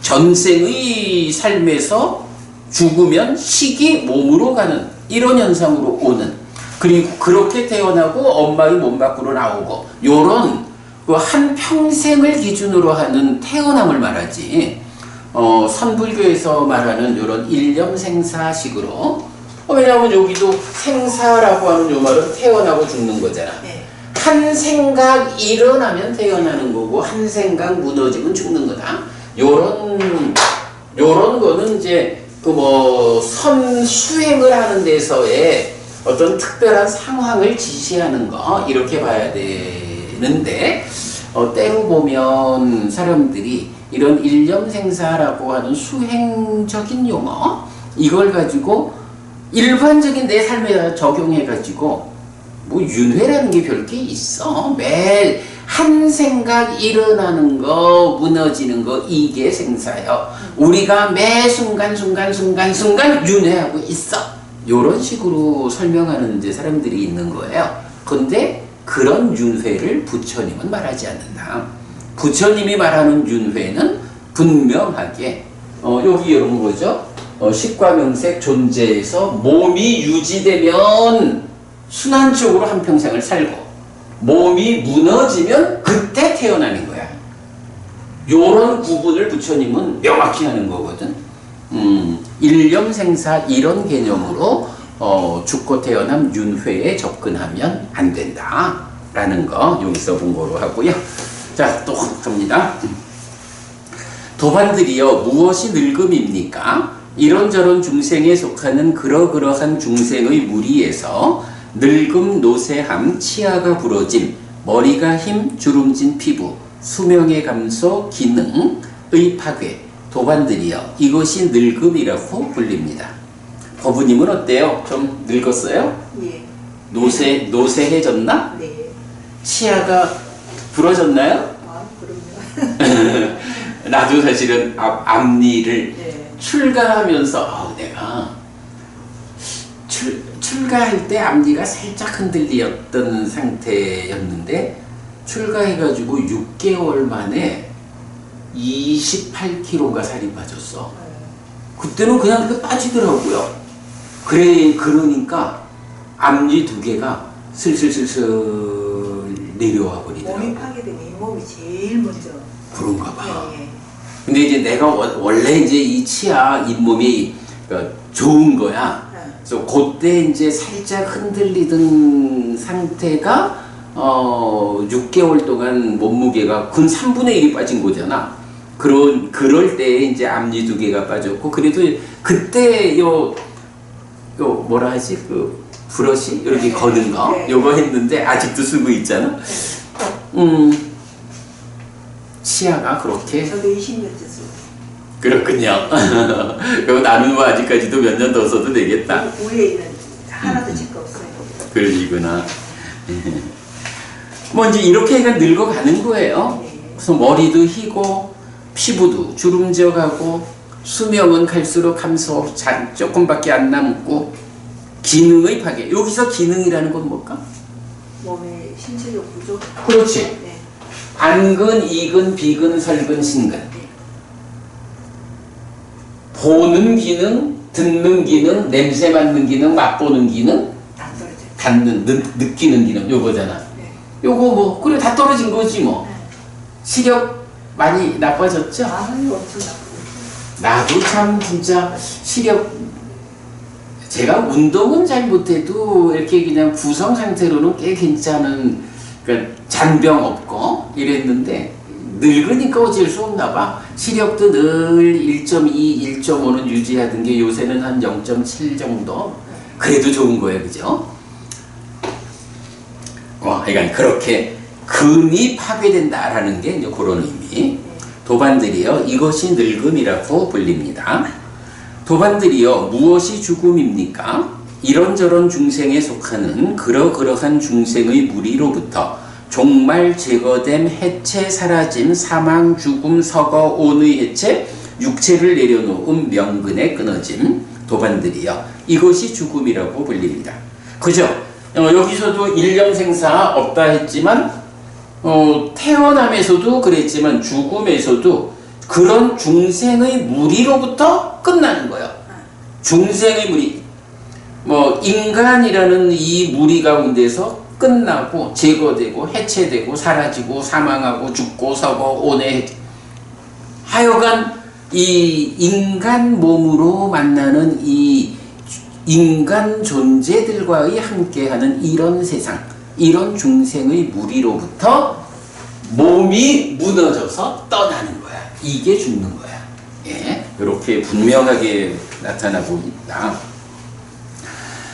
전생의 삶에서 죽으면 식이 몸으로 가는 이런 현상으로 오는, 그리고 그렇게 태어나고 엄마의 몸 밖으로 나오고 요런 그 한 평생을 기준으로 하는 태어남을 말하지 선불교에서 말하는 요런 일념생사식으로 왜냐하면 여기도 생사라고 하는 요 말은 태어나고 죽는 거잖아. 한 생각 일어나면 태어나는 거고 한 생각 무너지면 죽는 거다. 요런 거는 이제 그 뭐 선수행을 하는 데서의 어떤 특별한 상황을 지시하는 거 이렇게 봐야 되는데 때로 보면 사람들이 이런 일념생사라고 하는 수행적인 용어 이걸 가지고 일반적인 내 삶에 적용해가지고 뭐 윤회라는 게 별 게 있어. 매일 한 생각 일어나는 거 무너지는 거 이게 생사요. 우리가 매 순간 윤회하고 있어. 요런 식으로 설명하는 이제 사람들이 있는 거예요. 근데 그런 윤회를 부처님은 말하지 않는다. 부처님이 말하는 윤회는 분명하게 여기 이런 거죠. 식과명색 존재에서 몸이 유지되면 순환적으로 한평생을 살고 몸이 무너지면 그때 태어나는 거야. 요런 구분을 부처님은 명확히 하는 거거든. 일념생사 이런 개념으로 죽고 태어남 윤회에 접근하면 안 된다 라는 거 여기서 본 거로 하고요. 자, 또 갑니다. 도반들이여 무엇이 늙음입니까? 이런저런 중생에 속하는 그러그러한 중생의 무리에서 늙음, 노쇠함, 치아가 부러짐, 머리가 힘, 주름진 피부, 수명의 감소, 기능의 파괴, 도반들이여 이것이 늙음이라고 불립니다. 거부님은 어때요? 좀 늙었어요? 예. 노쇠해졌나? 네. 치아가 부러졌나요? 아, 그럼요. 나도 사실은 앞니를 네. 출가하면서 내가 출가할 때 앞니가 살짝 흔들리었던 상태였는데 출가해가지고 6개월 만에 28kg가 살이 빠졌어. 그때는 그냥 이렇게 빠지더라고요. 그러니까 앞니 2개가 슬슬슬슬 내려와 버리더라고요. 몸이 파괴되면 이 몸이 제일 먼저. 그런가 봐. 예. 근데 이제 내가 원래 이제 이 치아 잇몸이 좋은 거야. 그래서 그때 이제 살짝 흔들리던 상태가 6개월 동안 몸무게가 근 3분의 1이 빠진 거잖아. 그럴 때 이제 앞니 2개가 빠졌고 그래도 그때 요 뭐라 하지 그 브러쉬 이렇게 거는 거 요거 했는데 아직도 쓰고 있잖아. 치아가 그렇게 저도 20년째 쓰고. 그렇군요. 그럼 나는 뭐 아직까지도 몇 년 더 써도 되겠다. 위에는 하나도 질 거 없어요. 그러시구나. 뭐 이제 이렇게 해가 늙어가는 거예요. 그래서 머리도 희고 피부도 주름져가고 수명은 갈수록 감소 조금밖에 안 남고 기능의 파괴. 여기서 기능이라는 건 뭘까? 몸의 신체적 구조. 그렇지. 네. 안근, 이근, 비근, 설근, 신근. 보는 기능, 듣는 기능, 냄새 맡는 기능, 맛보는 기능, 다 떨어져. 닿는, 느끼는 기능 요거잖아. 네. 요거 뭐 그래 다 떨어진 거지 뭐. 시력 많이 나빠졌죠? 아유, 엄청 나쁘고. 나도 참 진짜 시력 제가 운동은 잘 못해도 이렇게 그냥 구성 상태로는 꽤 괜찮은 그러니까 잔병 없고 이랬는데 늙으니까 어쩔 수 없나 봐. 시력도 늘 1.2, 1.5는 유지하던 게 요새는 한 0.7 정도. 그래도 좋은 거예요, 그죠? 그러니까 그렇게 근이 파괴된다라는 게 이제 그런 의미. 도반들이여 이것이 늙음이라고 불립니다. 도반들이여 무엇이 죽음입니까? 이런저런 중생에 속하는 그러한 중생의 무리로부터 종말 제거됨 해체 사라짐 사망 죽음 서거 온의 해체 육체를 내려놓음 명근의 끊어짐 도반들이여 이것이 죽음이라고 불립니다. 그죠? 여기서도 일념생사 없다 했지만 태어남에서도 그랬지만 죽음에서도 그런 중생의 무리로부터 끝나는 거예요. 중생의 무리. 인간이라는 이 무리 가운데서 끝나고 제거되고 해체되고 사라지고 사망하고 죽고 서고 오네. 하여간 이 인간 몸으로 만나는 이 인간 존재들과의 함께하는 이런 세상, 이런 중생의 무리로부터 몸이 무너져서 떠나는 거야. 이게 죽는 거야. 예, 이렇게 분명하게 나타나고 있다.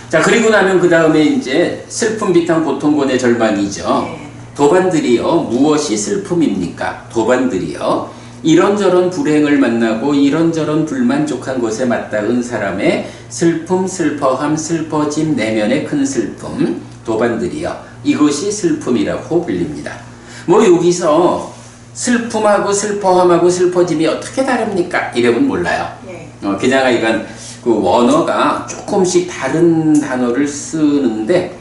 자, 그리고 나면 그 다음에 이제 슬픔 비탄 고통곤의 절망이죠. 도반들이여 무엇이 슬픔입니까? 도반들이여 이런저런 불행을 만나고 이런저런 불만족한 것에 맞닿은 사람의 슬픔, 슬퍼함, 슬퍼짐, 내면의 큰 슬픔, 도반들이여 이것이 슬픔이라고 불립니다. 여기서 슬픔하고 슬퍼함하고 슬퍼짐이 어떻게 다릅니까? 이러면 몰라요. 그냥 이건 그 원어가 조금씩 다른 단어를 쓰는데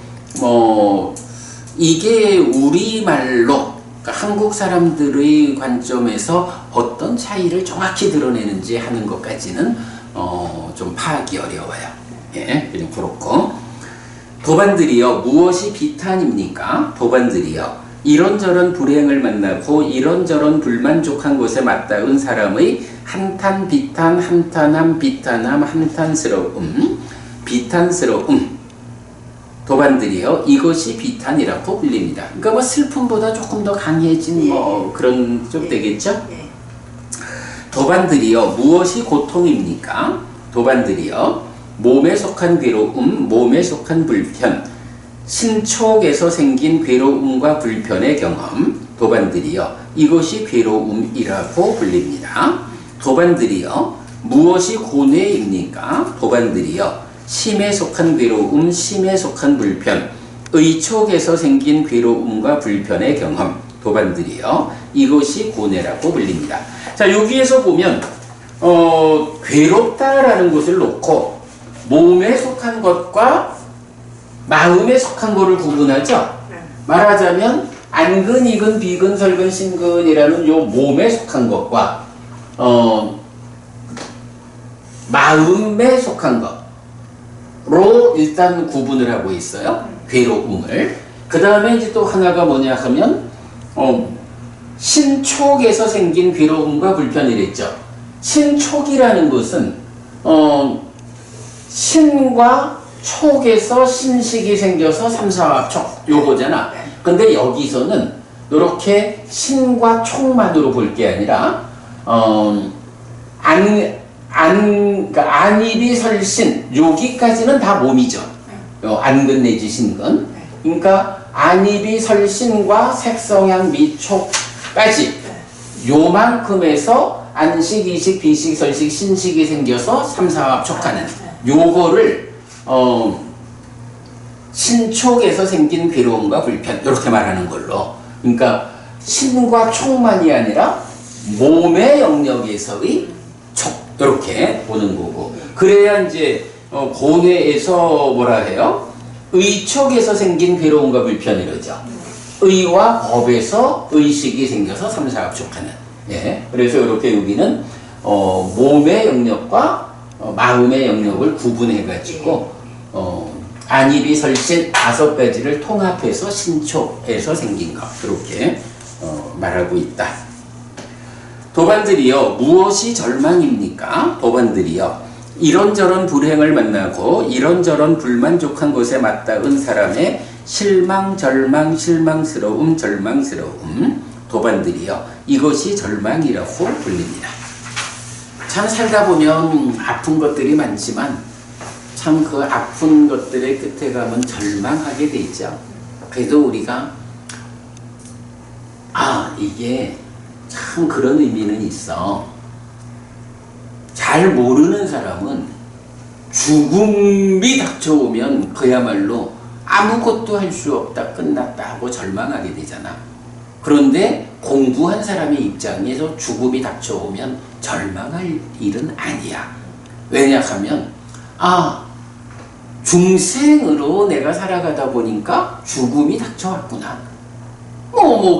이게 우리말로 그러니까 한국 사람들의 관점에서 어떤 차이를 정확히 드러내는지 하는 것까지는 좀 파악이 어려워요. 예, 그냥 그렇고 도반들이여 무엇이 비탄입니까? 도반들이여 이런저런 불행을 만나고 이런저런 불만족한 것에 맞닿은 사람의 한탄 비탄 한탄함 비탄함 한탄스러움 비탄스러움 도반들이여 이것이 비탄이라고 불립니다. 그러니까 슬픔보다 조금 더 강해진 그런 쪽 되겠죠? 도반들이여 무엇이 고통입니까? 도반들이여 몸에 속한 괴로움, 몸에 속한 불편, 신촉에서 생긴 괴로움과 불편의 경험, 도반들이여 이것이 괴로움이라고 불립니다. 도반들이여 무엇이 고뇌입니까? 도반들이여 심에 속한 괴로움, 심에 속한 불편, 의촉에서 생긴 괴로움과 불편의 경험, 도반들이여 이것이 고뇌라고 불립니다. 자, 여기에서 보면 괴롭다라는 것을 놓고 몸에 속한 것과 마음에 속한 것을 구분하죠. 말하자면 안근, 이근, 비근, 설근, 신근이라는 요 몸에 속한 것과 마음에 속한 것로 일단 구분을 하고 있어요. 괴로움을. 그 다음에 이제 또 하나가 뭐냐 하면 신촉에서 생긴 괴로움과 불편이랬죠. 신촉이라는 것은 신과 촉에서 신식이 생겨서 삼사합촉 요거잖아. 근데 여기서는 이렇게 신과 촉만으로 볼 게 아니라 그러니까 안입이 설신 여기까지는 다 몸이죠. 안근 내지 신근. 그러니까 안입이 설신과 색성향 미촉까지 요만큼에서 안식, 이식, 비식, 설식, 신식이 생겨서 삼사합촉하는 요거를 신촉에서 생긴 괴로움과 불편 이렇게 말하는 걸로. 그러니까 신과 촉만이 아니라 몸의 영역에서의 촉 이렇게 보는 거고. 그래야 이제 고뇌에서 뭐라 해요? 의촉에서 생긴 괴로움과 불편 이러죠. 의와 법에서 의식이 생겨서 삼사합촉하는. 예. 그래서 이렇게 여기는 몸의 영역과 마음의 영역을 구분해 가지고 안입이 설신 5가지를 통합해서 신촉에서 생긴 것 이렇게 말하고 있다. 도반들이여 무엇이 절망입니까? 도반들이여 이런저런 불행을 만나고 이런저런 불만족한 것에 맞닿은 사람의 실망, 절망, 실망스러움, 절망스러움. 도반들이여 이것이 절망이라고 불립니다. 참 살다 보면 아픈 것들이 많지만 참 그 아픈 것들의 끝에 가면 절망하게 돼 있죠. 그래도 우리가 이게 참 그런 의미는 있어. 잘 모르는 사람은 죽음이 닥쳐오면 그야말로 아무것도 할 수 없다, 끝났다 하고 절망하게 되잖아. 그런데 공부한 사람의 입장에서 죽음이 닥쳐오면 절망할 일은 아니야. 왜냐하면 중생으로 내가 살아가다 보니까 죽음이 닥쳐왔구나.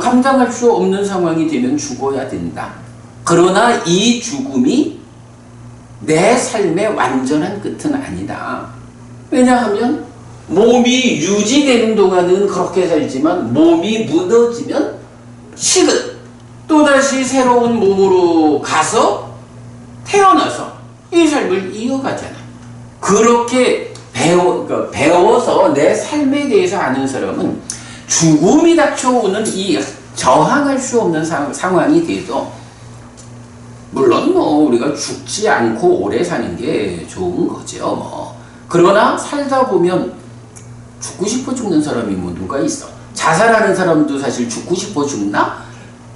감당할 수 없는 상황이 되면 죽어야 된다. 그러나 이 죽음이 내 삶의 완전한 끝은 아니다. 왜냐하면 몸이 유지되는 동안은 그렇게 살지만 몸이 무너지면 식은 또다시 새로운 몸으로 가서 태어나서 이 삶을 이어가잖아. 그렇게 배워서 내 삶에 대해서 아는 사람은 죽음이 닥쳐오는 이 저항할 수 없는 상황이 돼도 물론 우리가 죽지 않고 오래 사는 게 좋은 거죠. 그러나 살다 보면 죽고 싶어 죽는 사람이 누가 있어? 자살하는 사람도 사실 죽고 싶어 죽나?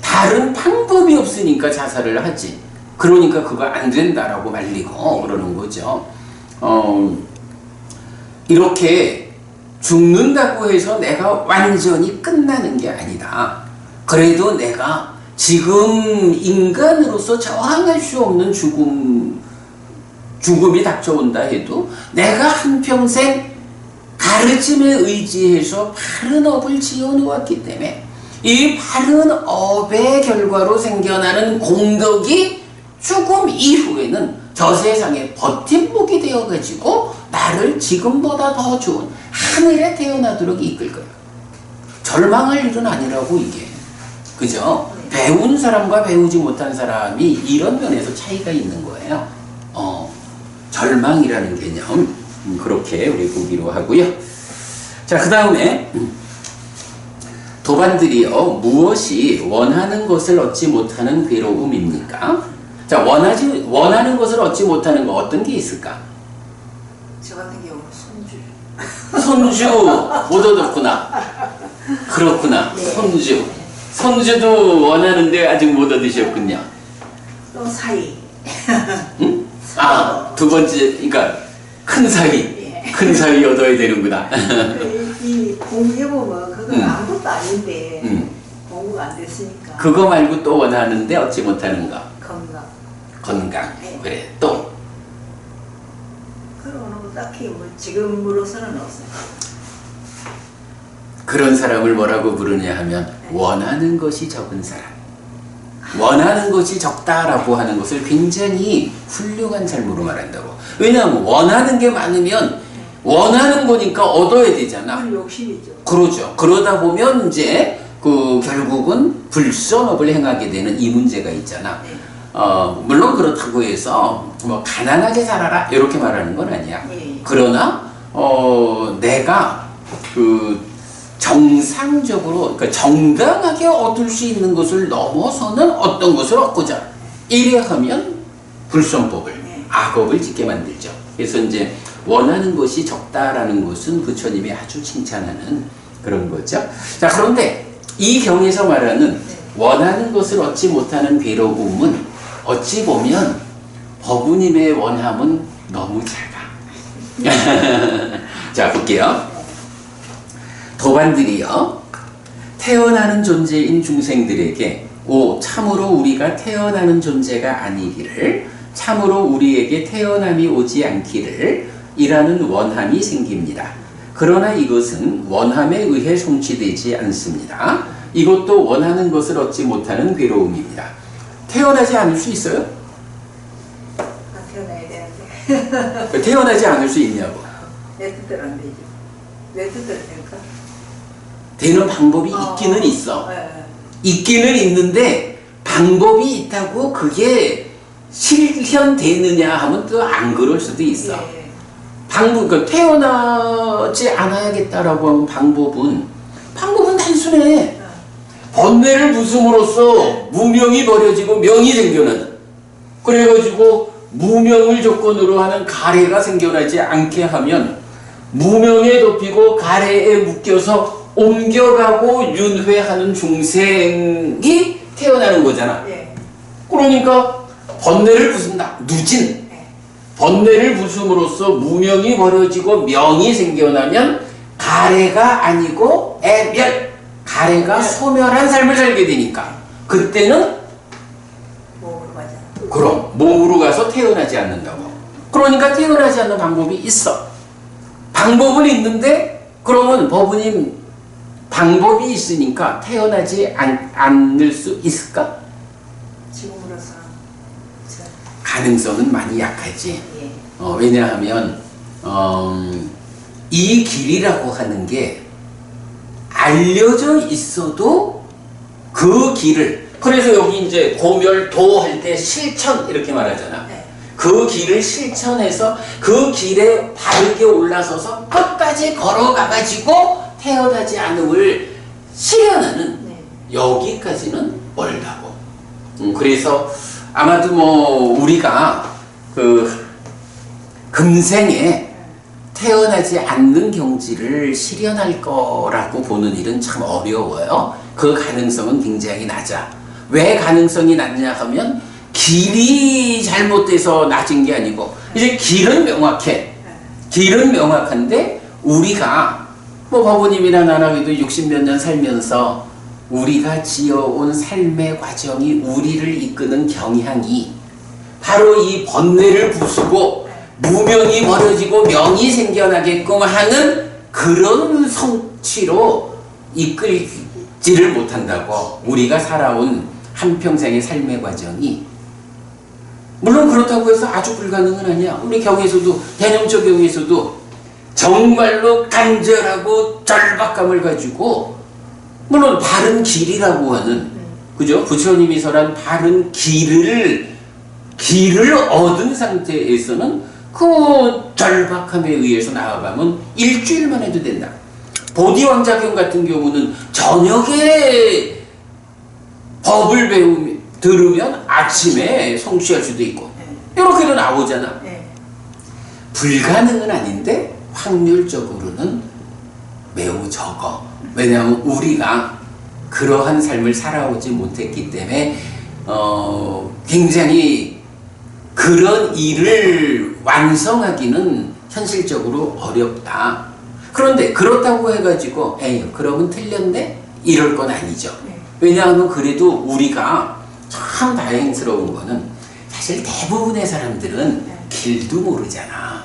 다른 방법이 없으니까 자살을 하지. 그러니까 그거 안 된다라고 말리고 그러는 거죠. 이렇게 죽는다고 해서 내가 완전히 끝나는 게 아니다. 그래도 내가 지금 인간으로서 저항할 수 없는 죽음이 닥쳐온다 해도 내가 한평생 가르침에 의지해서 바른 업을 지어놓았기 때문에 이 바른 업의 결과로 생겨나는 공덕이 죽음 이후에는 저 세상에 버팀목이 되어가지고 나를 지금보다 더 좋은 하늘에 태어나도록 이끌 거예요. 절망할 일은 아니라고 이게. 그죠? 배운 사람과 배우지 못한 사람이 이런 면에서 차이가 있는 거예요. 절망이라는 개념 그렇게 우리 보기로 하고요. 자, 그 다음에 도반들이여 무엇이 원하는 것을 얻지 못하는 괴로움입니까? 자, 원하는 것을 얻지 못하는 거 어떤 게 있을까? 저 같은 경우는 손주. 손주 못 얻었구나. 그렇구나. 네. 손주도 원하는데 아직 못 얻으셨군요. 또 사이. 응? 아, 두 번째, 그러니까 큰 사위. 예. 큰 사위 얻어야 되는구나. 이 공부해보면 그건 아무것도 아닌데 음. 공부가 안 됐으니까. 그거 말고 또 원하는데 얻지 못하는 거. 건강. 건강. 네. 그래, 또. 그러면 뭐 딱히 뭐 지금으로서는 없어요. 그런 사람을 뭐라고 부르냐 하면 원하는 것이 적은 사람. 원하는 것이 적다라고 하는 것을 굉장히 훌륭한 삶으로 말한다고. 왜냐하면 원하는 게 많으면 원하는 거니까 얻어야 되잖아. 그건 욕심이죠. 그러죠. 그러다 보면 이제 결국은 불선업을 행하게 되는 이 문제가 있잖아. 네. 물론 그렇다고 해서 뭐 가난하게 살아라 이렇게 말하는 건 아니야. 네. 그러나 내가 정상적으로, 그러니까 정당하게 얻을 수 있는 것을 넘어서는 어떤 것을 얻고자 이래 하면 불선법을, 네. 악업을 짓게 만들죠. 그래서 이제 원하는 것이 적다라는 것은 부처님이 아주 칭찬하는 그런 거죠. 자, 그런데 이 경에서 말하는 원하는 것을 얻지 못하는 괴로움은 어찌 보면 법우님의 원함은 너무 작아. 자, 볼게요. 도반들이여 태어나는 존재인 중생들에게 참으로 우리가 태어나는 존재가 아니기를, 참으로 우리에게 태어남이 오지 않기를 이라는 원함이 생깁니다. 그러나 이것은 원함에 의해 성취되지 않습니다. 이것도 원하는 것을 얻지 못하는 괴로움입니다. 태어나지 않을 수 있어요? 태어나야 되는데. 태어나지 않을 수 있냐고. 내 뜻대로 안 되죠. 내 뜻대로 될까? 되는 방법이 있기는 있어. 네. 있기는 있는데 방법이 있다고 그게 실현되느냐 하면 또 안 그럴 수도 있어. 예. 그러니까 태어나지 않아야겠다라고 하는 방법은 단순해. 번뇌를 부숨으로써 무명이 버려지고 명이 생겨나는. 그래가지고 무명을 조건으로 하는 가래가 생겨나지 않게 하면 무명에 덮이고 가래에 묶여서 옮겨가고 윤회하는 중생이 태어나는 거잖아. 예. 그러니까 번뇌를 부순다. 누진. 번뇌를 부숨으로써 무명이 버려지고 명이 생겨나면 가래가 아니고 애멸, 가래가 소멸한 삶을 살게 되니까 그때는 몸으로 가자. 그럼 몸으로 가서 태어나지 않는다고. 그러니까 태어나지 않는 방법이 있어. 방법은 있는데 그러면 법우님 방법이 있으니까 태어나지 않을 수 있을까? 지금으로서는 가능성은 많이 약하지. 예. 왜냐하면 이 길이라고 하는 게 알려져 있어도 그 길을, 그래서 여기 이제 고멸도 할 때 실천 이렇게 말하잖아. 네. 그 길을 실천해서 그 길에 바르게 올라서서 끝까지 걸어가가지고 태어나지 않음을 실현하는 네. 여기까지는 멀다고. 그래서 아마도 우리가 금생에 태어나지 않는 경지를 실현할 거라고 보는 일은 참 어려워요. 그 가능성은 굉장히 낮아. 왜 가능성이 낮냐 하면 길이 잘못돼서 낮은 게 아니고 이제 길은 명확해. 길은 명확한데 우리가 법우님이나 나랑에도 60몇 년 살면서 우리가 지어온 삶의 과정이 우리를 이끄는 경향이 바로 이 번뇌를 부수고 무명이 버려지고 명이 생겨나게끔 하는 그런 성취로 이끌지를 못한다고. 우리가 살아온 한평생의 삶의 과정이 물론 그렇다고 해서 아주 불가능은 아니야. 우리 경에서도, 대념조 경에서도 정말로 간절하고 절박감을 가지고 물론 바른 길이라고 하는, 그죠? 부처님이 설한 바른 길을 얻은 상태에서는 그 절박함에 의해서 나아가면 일주일만 해도 된다. 보디왕자경 같은 경우는 저녁에 법을 배우면 들으면 아침에 성취할 수도 있고 네. 이렇게도 나오잖아. 네. 불가능은 아닌데 확률적으로는 매우 적어. 왜냐하면 우리가 그러한 삶을 살아오지 못했기 때문에 굉장히 그런 일을 완성하기는 현실적으로 어렵다. 그런데 그렇다고 해가지고 에이 그러면 틀렸네? 이럴 건 아니죠. 네. 왜냐하면 그래도 우리가 참 다행스러운 거는 사실 대부분의 사람들은 네. 길도 모르잖아.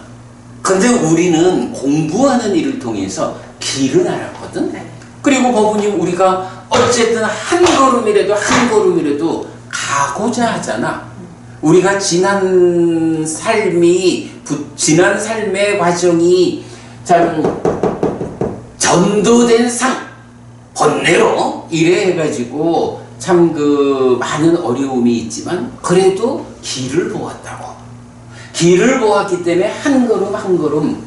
근데 우리는 공부하는 일을 통해서 길은 알았거든. 네. 그리고 법부님 우리가 어쨌든 한 걸음이라도 가고자 하잖아. 우리가 지난 삶의 과정이 참 전도된 상 번뇌로 이래 해가지고 참 그 많은 어려움이 있지만 그래도 길을 보았다고. 길을 보았기 때문에 한 걸음 한 걸음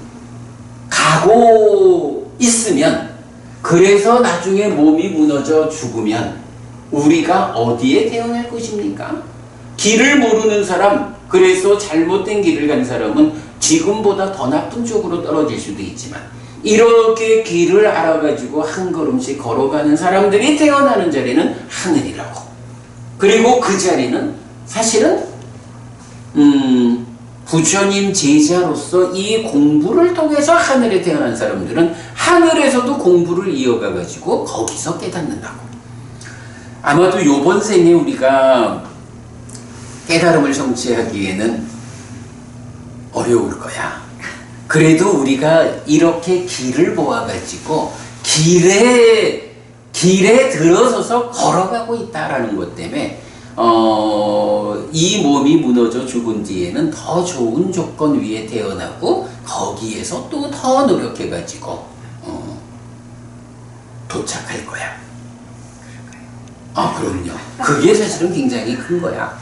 가고 있으면 그래서 나중에 몸이 무너져 죽으면 우리가 어디에 태어날 것입니까? 길을 모르는 사람, 그래서 잘못된 길을 간 사람은 지금보다 더 나쁜 쪽으로 떨어질 수도 있지만 이렇게 길을 알아가지고 한 걸음씩 걸어가는 사람들이 태어나는 자리는 하늘이라고. 그리고 그 자리는 사실은 부처님 제자로서 이 공부를 통해서 하늘에 태어난 사람들은 하늘에서도 공부를 이어가가지고 거기서 깨닫는다고. 아마도 요번 생에 우리가 깨달음을 성취하기에는 어려울 거야. 그래도 우리가 이렇게 길을 보아가지고 길에 들어서서 걸어가고 있다라는 것 때문에 이 몸이 무너져 죽은 뒤에는 더 좋은 조건 위에 태어나고 거기에서 또 더 노력해가지고 도착할 거야. 아, 그럼요. 그게 사실은 굉장히 큰 거야.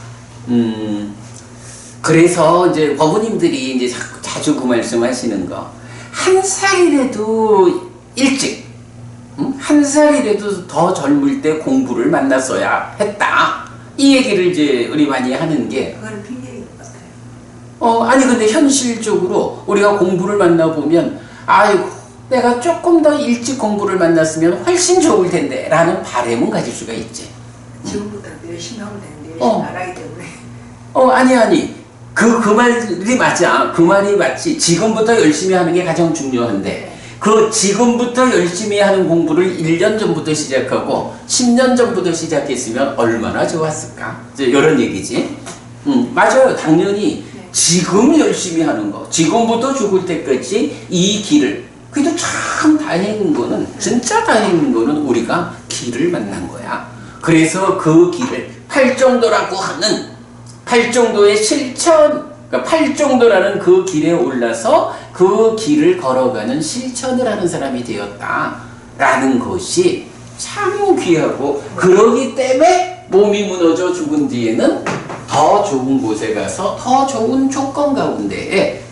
그래서 이제 법부님들이 이제 자주 그 말씀 하시는 거. 한 살이라도 일찍, 한 살이라도 더 젊을 때 공부를 만났어야 했다. 이 얘기를 이제 우리 많이 하는 게. 그건 핑계인 것 같아요. 아니, 근데 현실적으로 우리가 공부를 만나보면, 아이고, 내가 조금 더 일찍 공부를 만났으면 훨씬 좋을 텐데, 라는 바람은 가질 수가 있지. 지금부터 열심히 하면 되는데 열심히 안 하기 때문에. 아니. 그 말이 맞아. 그 말이 맞지. 지금부터 열심히 하는 게 가장 중요한데, 그 지금부터 열심히 하는 공부를 1년 전부터 시작하고 10년 전부터 시작했으면 얼마나 좋았을까? 이제 이런 얘기지. 맞아요. 당연히 지금 열심히 하는 거, 지금부터 죽을 때까지 이 길을, 그래도 참 다행인 거는, 진짜 다행인 거는 우리가 길을 만난 거야. 그래서 그 길을 팔정도라고 하는 팔정도의 실천, 그러니까 팔정도라는 그 길에 올라서 그 길을 걸어가는 실천을 하는 사람이 되었다라는 것이 참 귀하고, 그러기 때문에 몸이 무너져 죽은 뒤에는 더 좋은 곳에 가서 더 좋은 조건 가운데에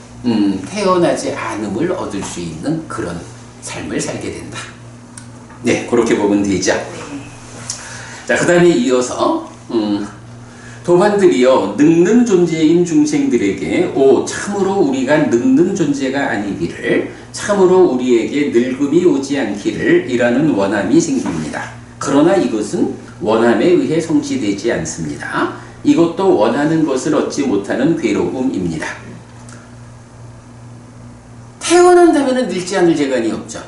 태어나지 않음을 얻을 수 있는 그런 삶을 살게 된다. 네, 그렇게 보면 되죠. 자, 그 다음에 이어서 도반들이여 늙는 존재인 중생들에게 참으로 우리가 늙는 존재가 아니기를, 참으로 우리에게 늙음이 오지 않기를 이라는 원함이 생깁니다. 그러나 이것은 원함에 의해 성취되지 않습니다. 이것도 원하는 것을 얻지 못하는 괴로움입니다. 태어난다면 늙지 않을 재간이 없죠.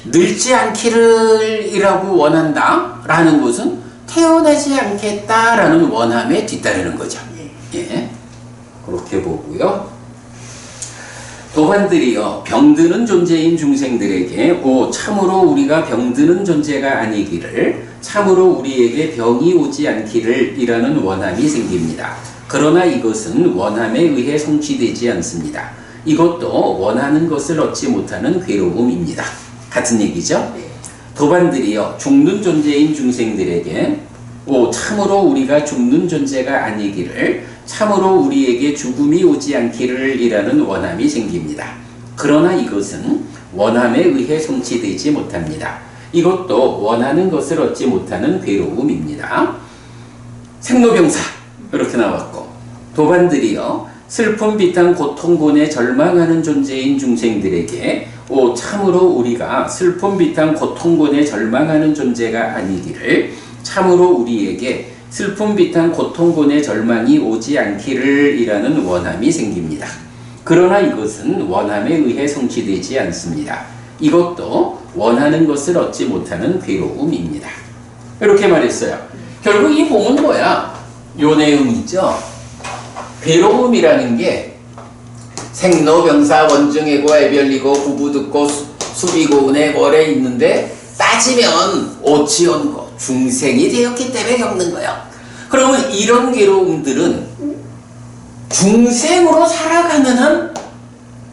늙지 않기를 이라고 원한다 라는 것은 태어나지 않겠다라는 원함에 뒤따르는 거죠. 예, 그렇게 보고요. 도반들이여 병드는 존재인 중생들에게 참으로 우리가 병드는 존재가 아니기를, 참으로 우리에게 병이 오지 않기를 이라는 원함이 생깁니다. 그러나 이것은 원함에 의해 성취되지 않습니다. 이것도 원하는 것을 얻지 못하는 괴로움입니다. 같은 얘기죠? 도반들이여 죽는 존재인 중생들에게 참으로 우리가 죽는 존재가 아니기를, 참으로 우리에게 죽음이 오지 않기를 이라는 원함이 생깁니다. 그러나 이것은 원함에 의해 성취되지 못합니다. 이것도 원하는 것을 얻지 못하는 괴로움입니다. 생로병사 이렇게 나왔고, 도반들이여 슬픔 비탄 고통곤에 절망하는 존재인 중생들에게 참으로 우리가 슬픔 비탄 고통곤에 절망하는 존재가 아니기를, 참으로 우리에게 슬픔 비탄 고통곤의 절망이 오지 않기를 이라는 원함이 생깁니다. 그러나 이것은 원함에 의해 성취되지 않습니다. 이것도 원하는 것을 얻지 못하는 괴로움입니다. 이렇게 말했어요. 결국 이 본은 뭐야? 요 내용이죠. 괴로움이라는 게 생로병사 원증애고 애별리고 부부듣고 수비고운의 월에 있는데, 따지면 오치온고 중생이 되었기 때문에 겪는 거야. 그러면 이런 괴로움들은 중생으로 살아가는 한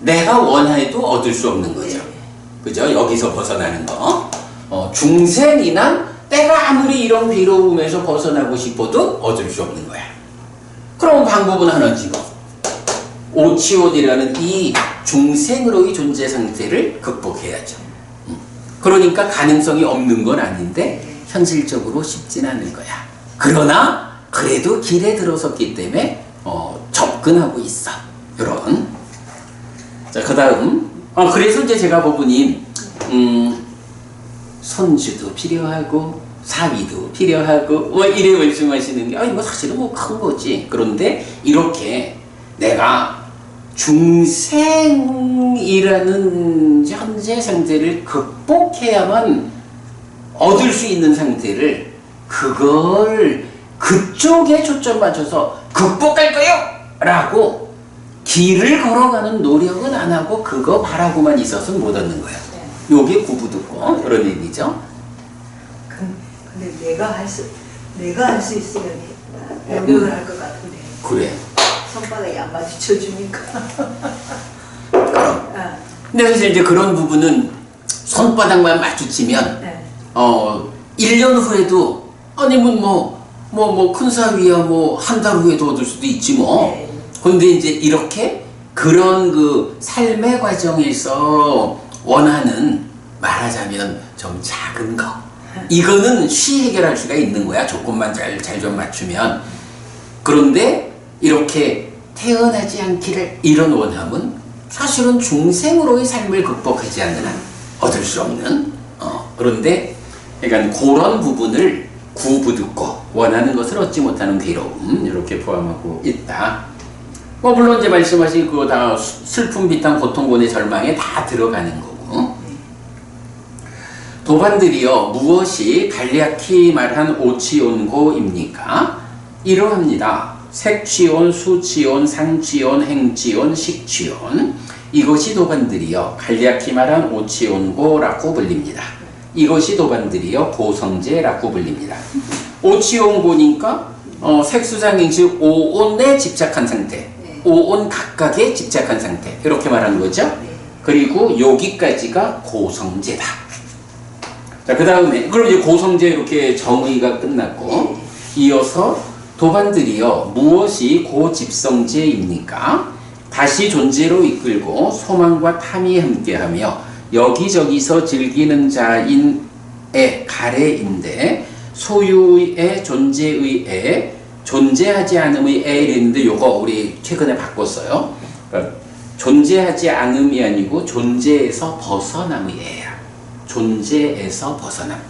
내가 원해도 얻을 수 없는 거죠. 그죠? 여기서 벗어나는 거. 중생이나 내가 아무리 이런 괴로움에서 벗어나고 싶어도 얻을 수 없는 거야. 그럼 방법은 하나지. 오치온이라는 이 중생으로의 존재 상태를 극복해야죠. 그러니까 가능성이 없는 건 아닌데 현실적으로 쉽진 않을 거야. 그러나 그래도 길에 들어섰기 때문에 접근하고 있어. 이런. 자, 그 다음. 그래서 이제 제가 보니 손주도 필요하고 사위도 필요하고 이래 말씀하시는 게 뭐 사실은 뭐 큰 거지. 그런데 이렇게 내가 중생이라는 현재 상태를 극복해야만 얻을 수 있는 상태를, 그걸 그쪽에 초점 맞춰서 극복할 거요! 라고 길을 걸어가는 노력은 안 하고 그거 바라고만 있어서는 못 얻는 거야. 요게 구부듣고 그런 얘기죠. 근데 내가 할 수 있으면 노력을 할 것 같은데. 그래. 손바닥이 안 마주쳐주니까. 근데 사실 이제 그런 부분은 손바닥만 마주치면, 1년 후에도, 아니면 큰 사위야 한 달 후에도 얻을 수도 있지 뭐. 근데 이제 이렇게 그런 그 삶의 과정에서 원하는, 말하자면 좀 작은 거, 이거는 쉬 해결할 수가 있는 거야. 조건만 잘 좀 맞추면. 그런데 이렇게 태어나지 않기를, 이런 원함은 사실은 중생으로의 삶을 극복하지 않는 한 얻을 수 없는, 그런데 그러니까 그런 부분을 구부듣고 원하는 것을 얻지 못하는 괴로움, 이렇게 포함하고 있다. 물론 이제 말씀하신 그거 다 슬픔 비탄 고통곤의 절망에 다 들어가는 거고. 도반들이여 무엇이 간략히 말한 오치온고입니까? 이러합니다. 색취온, 수취온, 상취온, 행취온, 식취온. 이것이 도반들이여 간략히 말한 오치온고라고 불립니다. 이것이 도반들이여 고성제라고 불립니다. 오치온고니까 색수상행식 5온에 집착한 상태, 5온 각각에 집착한 상태, 이렇게 말하는 거죠. 그리고 여기까지가 고성제다. 자, 그 다음에 그럼 이제 고성제 이렇게 정의가 끝났고, 이어서 도반들이여 무엇이 고집성제입니까? 다시 존재로 이끌고 소망과 탐이 함께하며 여기저기서 즐기는 자인의 가래인데, 소유의 존재의 애, 존재하지 않음의 애인데, 요거 우리 최근에 바꿨어요. 그러니까 존재하지 않음이 아니고 존재에서 벗어남의 애야. 존재에서 벗어남.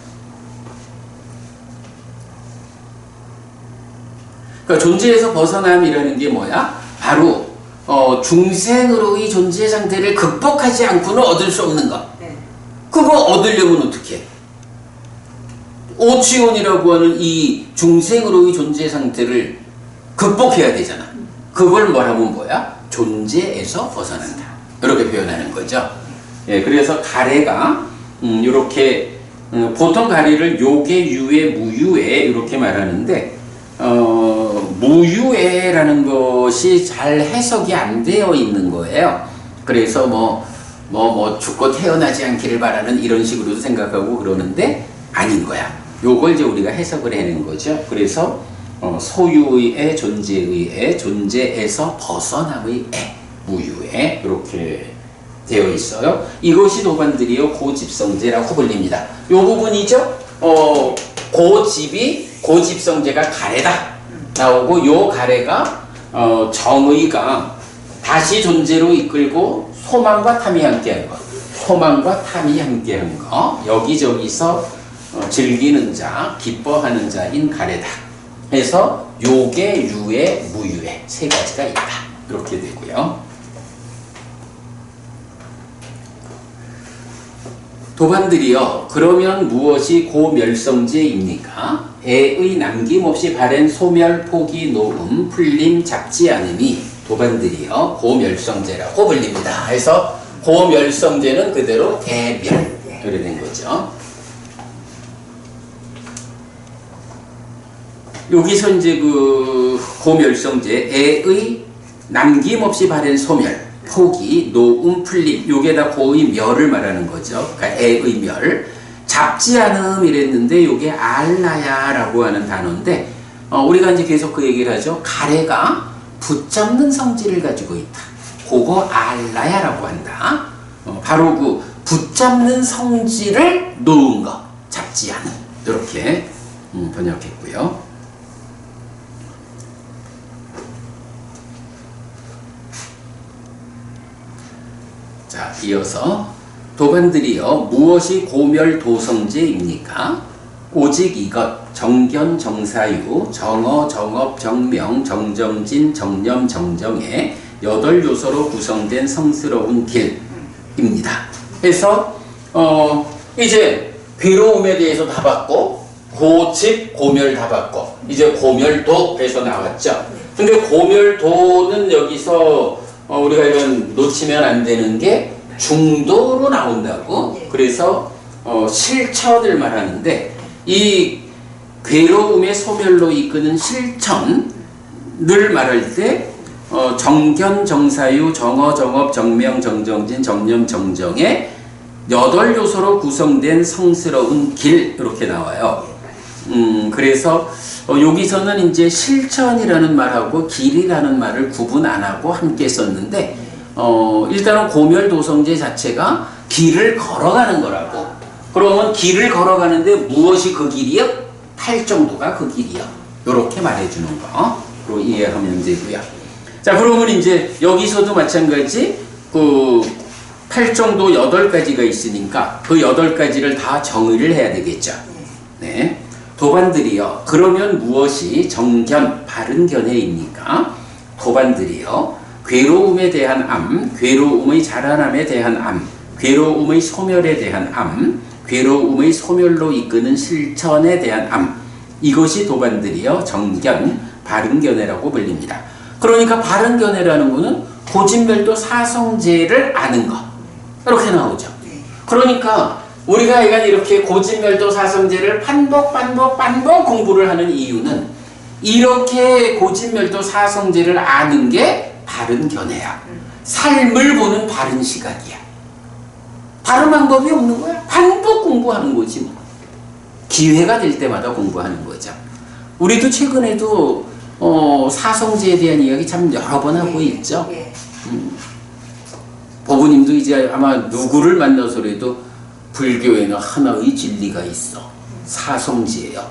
그러니까 존재에서 벗어남이라는 게 뭐야? 바로 중생으로의 존재 상태를 극복하지 않고는 얻을 수 없는 것. 그거 얻으려면 어떻게 해? 오치온이라고 하는 이 중생으로의 존재 상태를 극복해야 되잖아. 그걸 말하면 뭐야? 존재에서 벗어난다. 이렇게 표현하는 거죠. 예, 그래서 가래가 이렇게 보통 가래를 요괴, 유애, 무유애 이렇게 말하는데, 무유애라는 것이 잘 해석이 안 되어 있는 거예요. 그래서 죽고 태어나지 않기를 바라는 이런 식으로도 생각하고 그러는데 아닌 거야. 요걸 이제 우리가 해석을 해낸 거죠. 그래서 소유의 애, 존재의 애, 존재에서 벗어남의 애, 무유애 이렇게 되어 있어요. 이것이 도반들이요 고집성제라고 불립니다. 요 부분이죠. 고집성제가 가래다. 나오고 요 가래가 정의가 다시 존재로 이끌고 소망과 탐이 함께한 것, 소망과 탐이 함께한 것, 여기저기서 즐기는 자, 기뻐하는 자인 가래다. 해서 요게 유에 무유에 세 가지가 있다. 이렇게 되고요. 도반들이여 그러면 무엇이 고멸성제입니까? 애의 남김없이 바랜 소멸 포기 노음 풀림 잡지 않음이 도반들이여 고멸성제라고 불립니다. 그래서 고멸성제는 그대로 대멸 그래 된 거죠. 여기서 이제 그 고멸성제 애의 남김없이 바랜 소멸 포기, 노음, 풀림 요게 다 고의 멸을 말하는 거죠. 그러니까 애의 멸 잡지 않음 이랬는데 요게 알라야 라고 하는 단어인데 우리가 이제 계속 그 얘기를 하죠. 가래가 붙잡는 성질을 가지고 있다. 그거 알라야 라고 한다. 바로 그 붙잡는 성질을 놓은 거 잡지 않음 이렇게 번역했고요. 자, 이어서 도반들이여 무엇이 고멸도성제입니까? 오직 이것 정견 정사유 정어 정업 정명 정정진 정념 정정의 8요소로 구성된 성스러운 길입니다. 그래서 이제 괴로움에 대해서 다 봤고 고집 고멸 다 봤고 이제 고멸도에서 나왔죠. 근데 고멸도는 여기서 우리가 이런 놓치면 안 되는 게 중도로 나온다고. 그래서 실천을 말하는데 이 괴로움의 소멸로 이끄는 실천을 말할 때 정견 정사유 정어 정업 정명 정정진 정념 정정의 8요소로 구성된 성스러운 길 이렇게 나와요. 그래서 여기서는 이제 실천이라는 말하고 길이라는 말을 구분 안 하고 함께 썼는데 일단은 고멸도성제 자체가 길을 걸어가는 거라고. 그러면 길을 걸어가는데 무엇이 그 길이요? 팔정도가 그 길이요. 이렇게 말해주는 거로 이해하면 되고요. 자, 그러면 이제 여기서도 마찬가지 그 팔정도 8가지가 있으니까 그 8가지를 다 정의를 해야 되겠죠. 네. 도반들이여 그러면 무엇이 정견 바른 견해입니까? 도반들이여 괴로움에 대한 암, 괴로움의 자라남에 대한 암, 괴로움의 소멸에 대한 암, 괴로움의 소멸로 이끄는 실천에 대한 암, 이것이 도반들이여 정견 바른 견해라고 불립니다. 그러니까 바른 견해라는 것은 고진멸도 사성제를 아는 것 이렇게 나오죠. 그러니까 우리가 이렇게 고진멸도 사성제를 반복 공부를 하는 이유는 이렇게 고진멸도 사성제를 아는 게 바른 견해야. 삶을 보는 바른 시각이야. 다른 방법이 없는 거야. 반복 공부하는 거지 뭐. 기회가 될 때마다 공부하는 거죠. 우리도 최근에도 사성제에 대한 이야기 참 여러 번 하고 있죠. 법우님도 이제 아마 누구를 만나서라도 불교에는 하나의 진리가 있어. 사성제예요.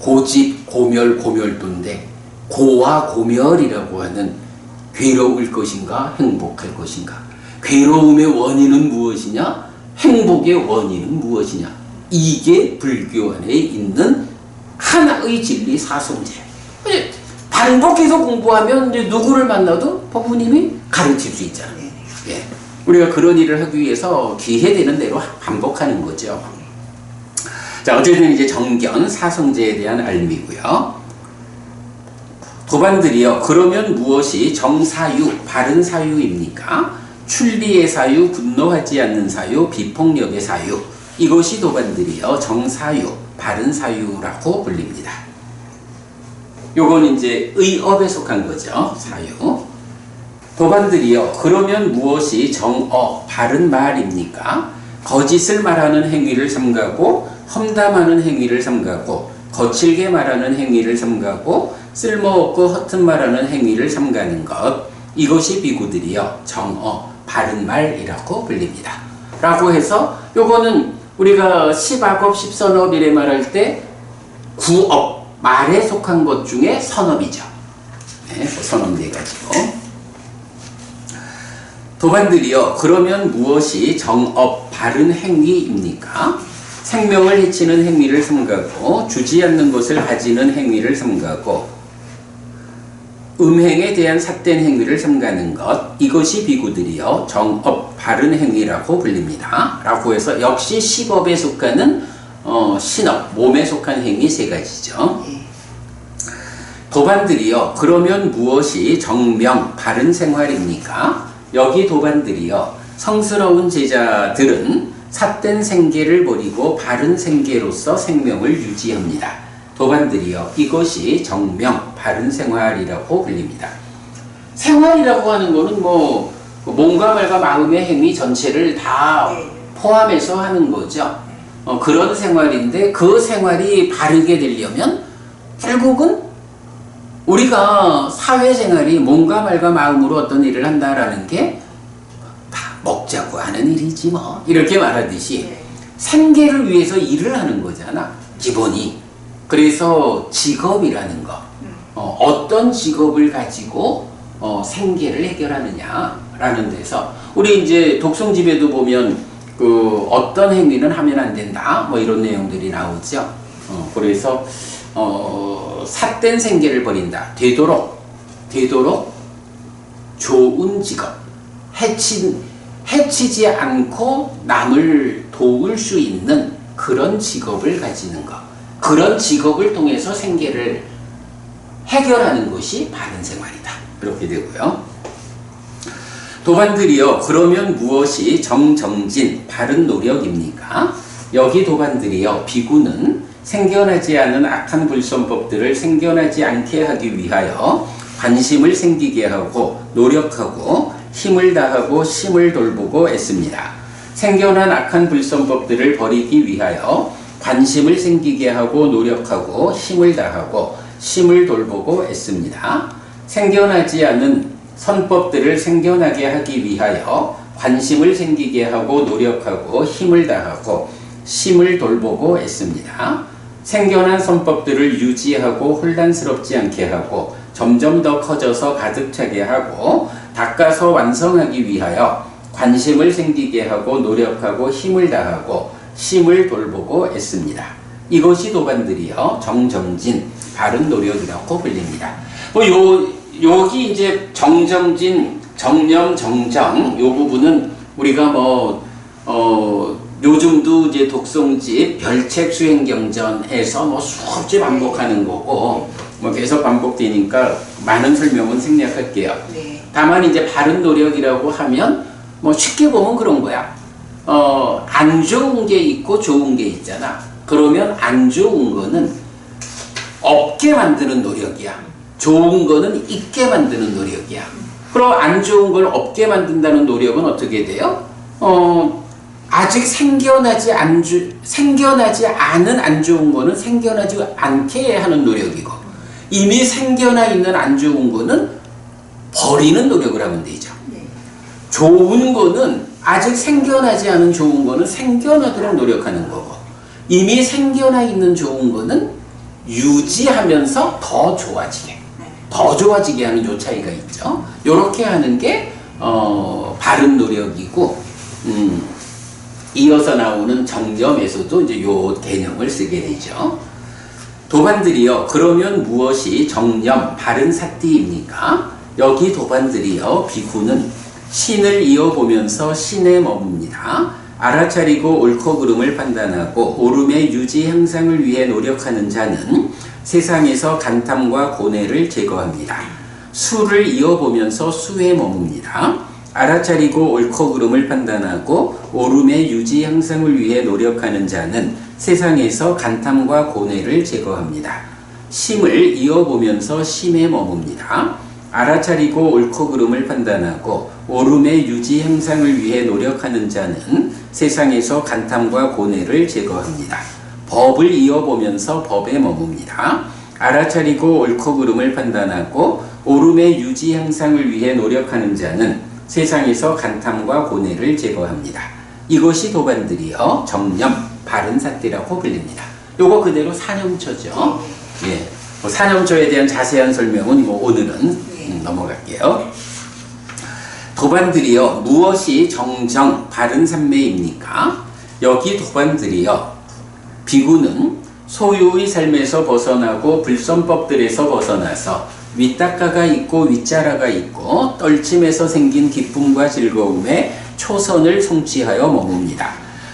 고집, 고멸, 고멸도인데 고와 고멸이라고 하는 괴로울 것인가 행복할 것인가. 괴로움의 원인은 무엇이냐? 행복의 원인은 무엇이냐? 이게 불교 안에 있는 하나의 진리 사성제. 반복해서 공부하면 이제 누구를 만나도 법우님이 가르칠 수 있잖아요. 예. 우리가 그런 일을 하기 위해서 기회되는 대로 반복하는 거죠. 자, 어쨌든 이제 정견, 사성제에 대한 알미고요. 도반들이여 그러면 무엇이 정사유, 바른 사유입니까? 출리의 사유, 분노하지 않는 사유, 비폭력의 사유. 이것이 도반들이여 정사유, 바른 사유라고 불립니다. 요건 이제 의업에 속한 거죠. 사유. 도반들이여 그러면 무엇이 정어 바른 말입니까? 거짓을 말하는 행위를 삼가고 험담하는 행위를 삼가고 거칠게 말하는 행위를 삼가고 쓸모없고 허튼 말하는 행위를 삼가는 것 이것이 비구들이여 정어 바른 말이라고 불립니다. 라고 해서 요거는 우리가 십악업 십선업 이래 말할 때 구업 말에 속한 것 중에 선업이죠. 네, 선업 네 가지고. 도반들이여 그러면 무엇이 정업 바른 행위입니까? 생명을 해치는 행위를 삼가고 주지 않는 것을 가지는 행위를 삼가고 음행에 대한 삿된 행위를 삼가는 것, 이것이 비구들이여 정업 바른 행위라고 불립니다. 라고 해서 역시 식업에 속하는 신업, 몸에 속한 행위 세 가지죠. 도반들이여 그러면 무엇이 정명 바른 생활입니까? 여기 도반들이여 성스러운 제자들은 삿된 생계를 버리고 바른 생계로서 생명을 유지합니다. 도반들이여 이것이 정명 바른 생활이라고 불립니다. 생활이라고 하는 거는 뭐 몸과 말과 마음의 행위 전체를 다 포함해서 하는 거죠. 그런 생활인데 그 생활이 바르게 되려면 결국은 우리가 사회생활이 몸과 말과 마음으로 어떤 일을 한다라는 게 먹자고 하는 일이지 뭐 이렇게 말하듯이 생계를 위해서 일을 하는 거잖아 기본이. 그래서 직업이라는 거 어떤 직업을 가지고 생계를 해결하느냐라는 데서 우리 이제 독송집에도 보면 그 어떤 행위는 하면 안 된다 뭐 이런 내용들이 나오죠. 그래서 삿된 생계를 버린다. 되도록 좋은 직업, 해치지 않고 남을 도울 수 있는 그런 직업을 가지는 것. 그런 직업을 통해서 생계를 해결하는 것이 바른 생활이다. 그렇게 되고요. 도반들이여 그러면 무엇이 정정진 바른 노력입니까? 여기 도반들이여 비구는 생겨나지 않은 악한 불선법들을 생겨나지 않게 하기 위하여 관심을 생기게 하고 노력하고 힘을 다하고 심을 돌보고 애씁니다. 생겨난 악한 불선법들을 버리기 위하여 관심을 생기게 하고 노력하고 힘을 다하고 심을 돌보고 애씁니다. 생겨나지 않은 선법들을 생겨나게 하기 위하여 관심을 생기게 하고 노력하고 힘을 다하고 심을 돌보고 애씁니다. 생겨난 선법들을 유지하고 혼란스럽지 않게 하고 점점 더 커져서 가득 차게 하고 닦아서 완성하기 위하여 관심을 생기게 하고 노력하고 힘을 다하고 심을 돌보고 애씁니다. 이것이 도반들이여 정정진 바른 노력이라고 불립니다. 여기 이제 정정진, 정념, 정정 요 부분은 우리가 요즘도 이제 독송집 별책 수행경전에서 수없이 반복하는 거고 계속 반복되니까 많은 설명은 생략할게요. 네. 다만 이제 바른 노력이라고 하면 쉽게 보면 그런 거야. 안 좋은 게 있고 좋은 게 있잖아. 그러면 안 좋은 거는 없게 만드는 노력이야. 좋은 거는 있게 만드는 노력이야. 그럼 안 좋은 걸 없게 만든다는 노력은 어떻게 돼요? 아직 생겨나지 않은 안 좋은 거는 생겨나지 않게 하는 노력이고 이미 생겨나 있는 안 좋은 거는 버리는 노력을 하면 되죠. 좋은 거는 아직 생겨나지 않은 좋은 거는 생겨나도록 노력하는 거고 이미 생겨나 있는 좋은 거는 유지하면서 더 좋아지게 하는 요 차이가 있죠. 요렇게 하는 게 바른 노력이고 이어서 나오는 정념에서도 이제 요 개념을 쓰게 되죠. 도반들이여 그러면 무엇이 정념 바른 사띠입니까? 여기 도반들이여 비구는 신을 이어보면서 신에 머뭅니다. 알아차리고 옳고 그름을 판단하고 옳음의 유지 향상을 위해 노력하는 자는 세상에서 간탐과 고뇌를 제거합니다. 수를 이어보면서 수에 머뭅니다. 알아차리고 옳고 그름을 판단하고 옳음의 유지 향상을 위해 노력하는 자는 세상에서 간탐과 고뇌를 제거합니다. 심을 이어보면서 심에 머뭅니다. 알아차리고 옳고 그름을 판단하고 옳음의 유지 향상을 위해 노력하는 자는 세상에서 간탐과 고뇌를 제거합니다. 법을 이어보면서 법에 머뭅니다. 알아차리고 옳고 그름을 판단하고 옳음의 유지 향상을 위해 노력하는 자는 세상에서 간탐과 고뇌를 제거합니다. 이것이 도반들이여 정념 바른 사띠라고 불립니다. 요거 그대로 사념처죠. 예. 뭐 사념초에 대한 자세한 설명은 뭐 오늘은 넘어갈게요. 도반들이여 무엇이 정정 바른 삼매입니까? 여기 도반들이여 비구는 소유의 삶에서 벗어나고 불선법들에서 벗어나서 윗닦아가 있고 윗자라가 있고 떨침에서 생긴 기쁨과 즐거움에 초선을 성취하여 머뭅니다.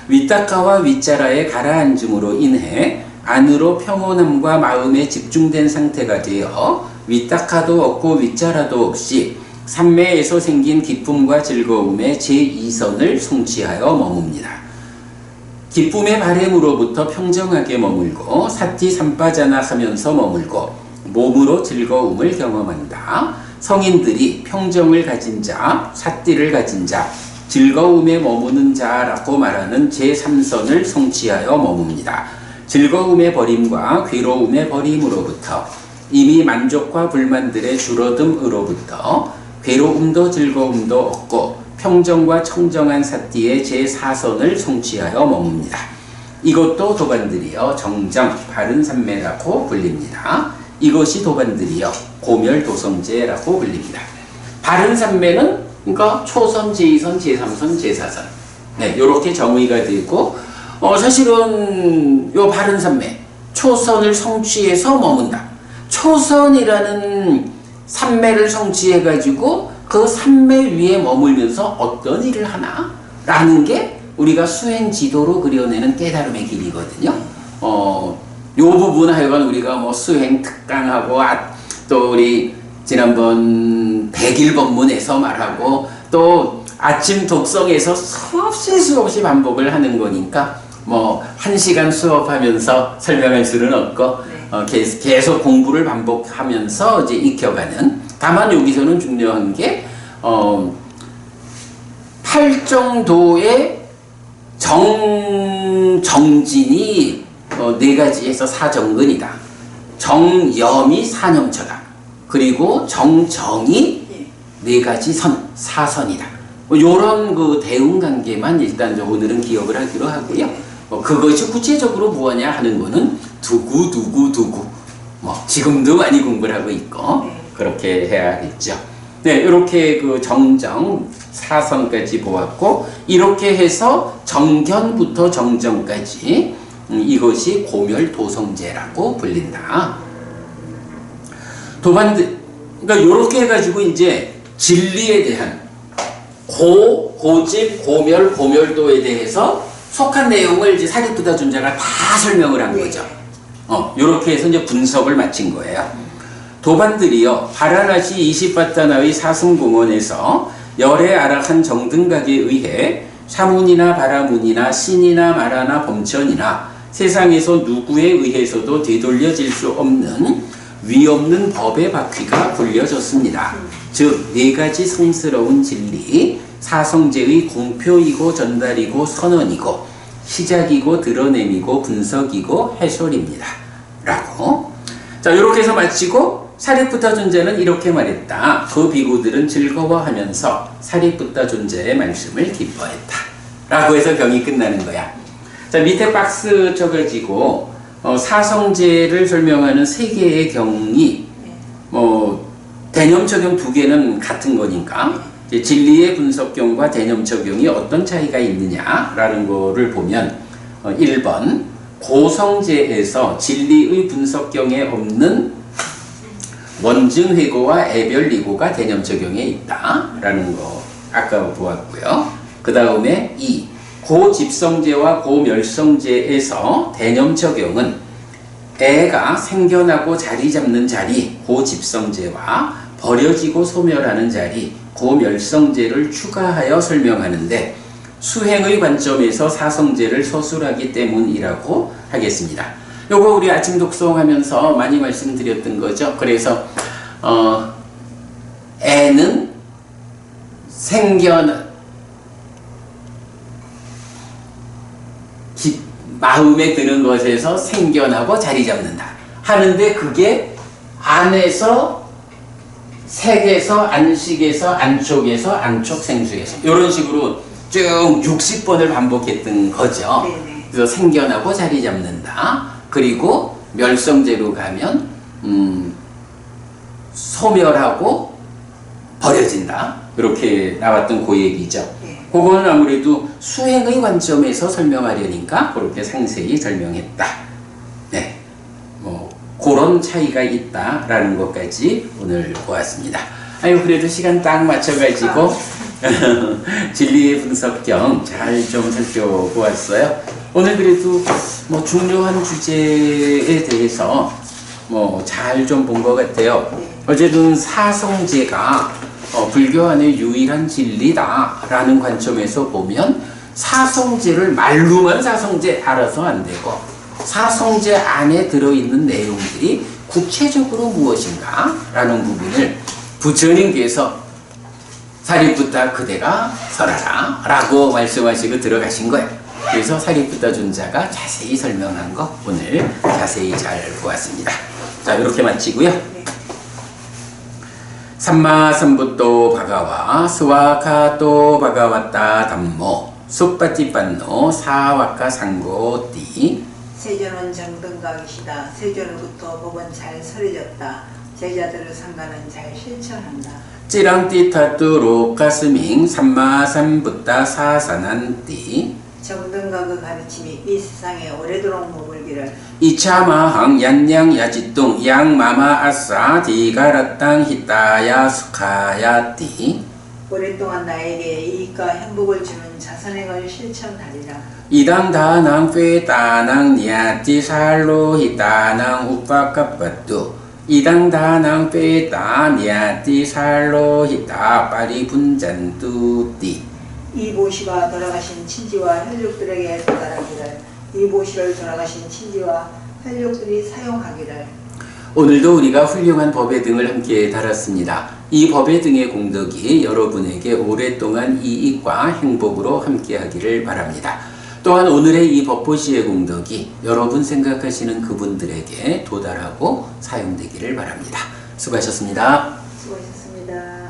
윗닦아와 윗자라에 가라앉음으로 인해 안으로 평온함과 마음에 집중된 상태가 되어 윗닦아도 없고 윗자라도 없이 삼매에서 생긴 기쁨과 즐거움에 제2선을 성취하여 머뭅니다. 기쁨의 바램으로부터 평정하게 머물고 사티 삼바자나 하면서 머물고 몸으로 즐거움을 경험한다. 성인들이 평정을 가진 자, 사티를 가진 자, 즐거움에 머무는 자라고 말하는 제3선을 성취하여 머뭅니다. 즐거움의 버림과 괴로움의 버림으로부터 이미 만족과 불만들의 줄어듦으로부터 괴로움도 즐거움도 없고 평정과 청정한 사티의 제4선을 성취하여 머뭅니다. 이것도 도반들이여 정정 바른 삼매라고 불립니다. 이것이 도반들이여 고멸도성제라고 불립니다. 바른 삼매는 그러니까 초선, 제2선, 제3선, 제4선 네, 요렇게 정의가 되고 사실은 요 바른 삼매 초선을 성취해서 머문다. 초선이라는 삼매를 성취해 가지고 그 삼매 위에 머물면서 어떤 일을 하나? 라는 게 우리가 수행 지도로 그려내는 깨달음의 길이거든요. 요 부분 하여간 우리가 뭐 수행 특강하고 또 우리 지난번 100일 법문에서 말하고 또 아침 독성에서 수없이 반복을 하는 거니까 뭐 1시간 수업하면서 설명할 수는 없고 계속 공부를 반복하면서 이제 익혀가는. 다만 여기서는 중요한 게 8정도의 정진이 4가지에서 사정근이다. 정염이 사념처다. 그리고 정정이 4가지 선, 사선이다. 요런 그 대응 관계만 일단 오늘은 기억을 하기로 하고요. 그것이 구체적으로 뭐냐 하는 거는 두고 뭐 지금도 많이 공부를 하고 있고 그렇게 해야겠죠. 네, 이렇게 그 정정 사선까지 보았고 이렇게 해서 정견부터 정정까지 이것이 고멸도성제라고 불린다. 도반들 그러니까 이렇게 해가지고 이제 진리에 대한 고집, 고멸, 고멸도에 대해서 속한 내용을 이제 사리부타 존자가 다 설명을 한 거죠. 요렇게 해서 이제 분석을 마친 거예요. 도반들이여 바라나시 20바타나의 사승공원에서 열의 아락한 정등각에 의해 사문이나 바라문이나 신이나 마라나 범천이나 세상에서 누구에 의해서도 되돌려질 수 없는 위없는 법의 바퀴가 굴려졌습니다. 즉 4가지 성스러운 진리, 사성제의 공표이고 전달이고 선언이고 시작이고 드러냄이고 분석이고 해설입니다. 라고. 자, 이렇게 해서 마치고 사리푸타 존자는 이렇게 말했다. 그 비구들은 즐거워하면서 사리푸타 존자의 말씀을 기뻐했다. 라고 해서 경이 끝나는 거야. 자, 밑에 박스 쳐가지고 사성제를 설명하는 3개의 경이 대념적용 2개는 같은 거니까 진리의 분석경과 대념적용이 어떤 차이가 있느냐라는 거를 보면 1번 고성제에서 진리의 분석경에 없는 원증회고와 애별리고가 대념적용에 있다라는 거 아까 보았고요. 그 다음에 2. 고집성제와 고멸성제에서 대념적용은 애가 생겨나고 자리 잡는 자리 고집성제와 버려지고 소멸하는 자리 고멸성제를 추가하여 설명하는데 수행의 관점에서 사성제를 서술하기 때문이라고 하겠습니다. 요거 우리 아침 독송하면서 많이 말씀드렸던 거죠. 그래서 애는 마음에 드는 것에서 생겨나고 자리 잡는다 하는데 그게 안에서 색에서 안식에서 안촉에서 안촉생수에서 이런 식으로 쭉 60번을 반복했던 거죠. 그래서 생겨나고 자리 잡는다. 그리고 멸성제로 가면 소멸하고 버려진다. 이렇게 나왔던 그 얘기죠. 예. 그거는 아무래도 수행의 관점에서 설명하려니까 그렇게 상세히 설명했다. 네, 뭐 그런 차이가 있다라는 것까지 오늘 보았습니다. 아유, 그래도 시간 딱 맞춰가지고 진리의 분석경 잘 좀 살펴보았어요. 오늘 그래도 뭐 중요한 주제에 대해서 뭐 잘 좀 본 것 같아요. 어쨌든 사성제가 불교 안의 유일한 진리다라는 관점에서 보면 사성제를 말로만 사성제 알아서 안 되고 사성제 안에 들어있는 내용들이 구체적으로 무엇인가 라는 부분을 부처님께서 사리푸타 그대가 설하라 라고 말씀하시고 들어가신 거예요. 그래서 사리푸타 존자가 자세히 설명한 거 오늘 자세히 잘 보았습니다. 자, 이렇게 마치고요. 삼마삼부토 바가와 스와카토 바가와타 담모 숫바티빤노 사와카 상고띠. 세존은 정등각이시다. 세존으로부터 법은 잘 설해졌다. 제자들의 상가는 잘 실천한다. 찌랑띠타뚜 로카스밍 삼마삼부타 사사난띠. 정등각의 가르침이 이 세상에 오래도록 머물기를. 이차마항 얀양 야지뚱 양마마 아싸 디가라땅 히타야 수카야띠. 오랫동안 나에게 이익과 행복을 주는 자선행을 실천하리라. 이당다낭 페다낭 니아띠 살로 히타낭 우파카빠뚜. 이당다낭 페다 니아띠 살로 히타 파리 분잔뚜띠. 이 보시가 돌아가신 친지와 혈육들에게 도달하기를. 이 보시를 돌아가신 친지와 혈육들이 사용하기를. 오늘도 우리가 훌륭한 법의 등을 함께 달았습니다. 이 법의 등의 공덕이 여러분에게 오랫동안 이익과 행복으로 함께 하기를 바랍니다. 또한 오늘의 이 법보시의 공덕이 여러분 생각하시는 그분들에게 도달하고 사용되기를 바랍니다. 수고하셨습니다. 수고하셨습니다.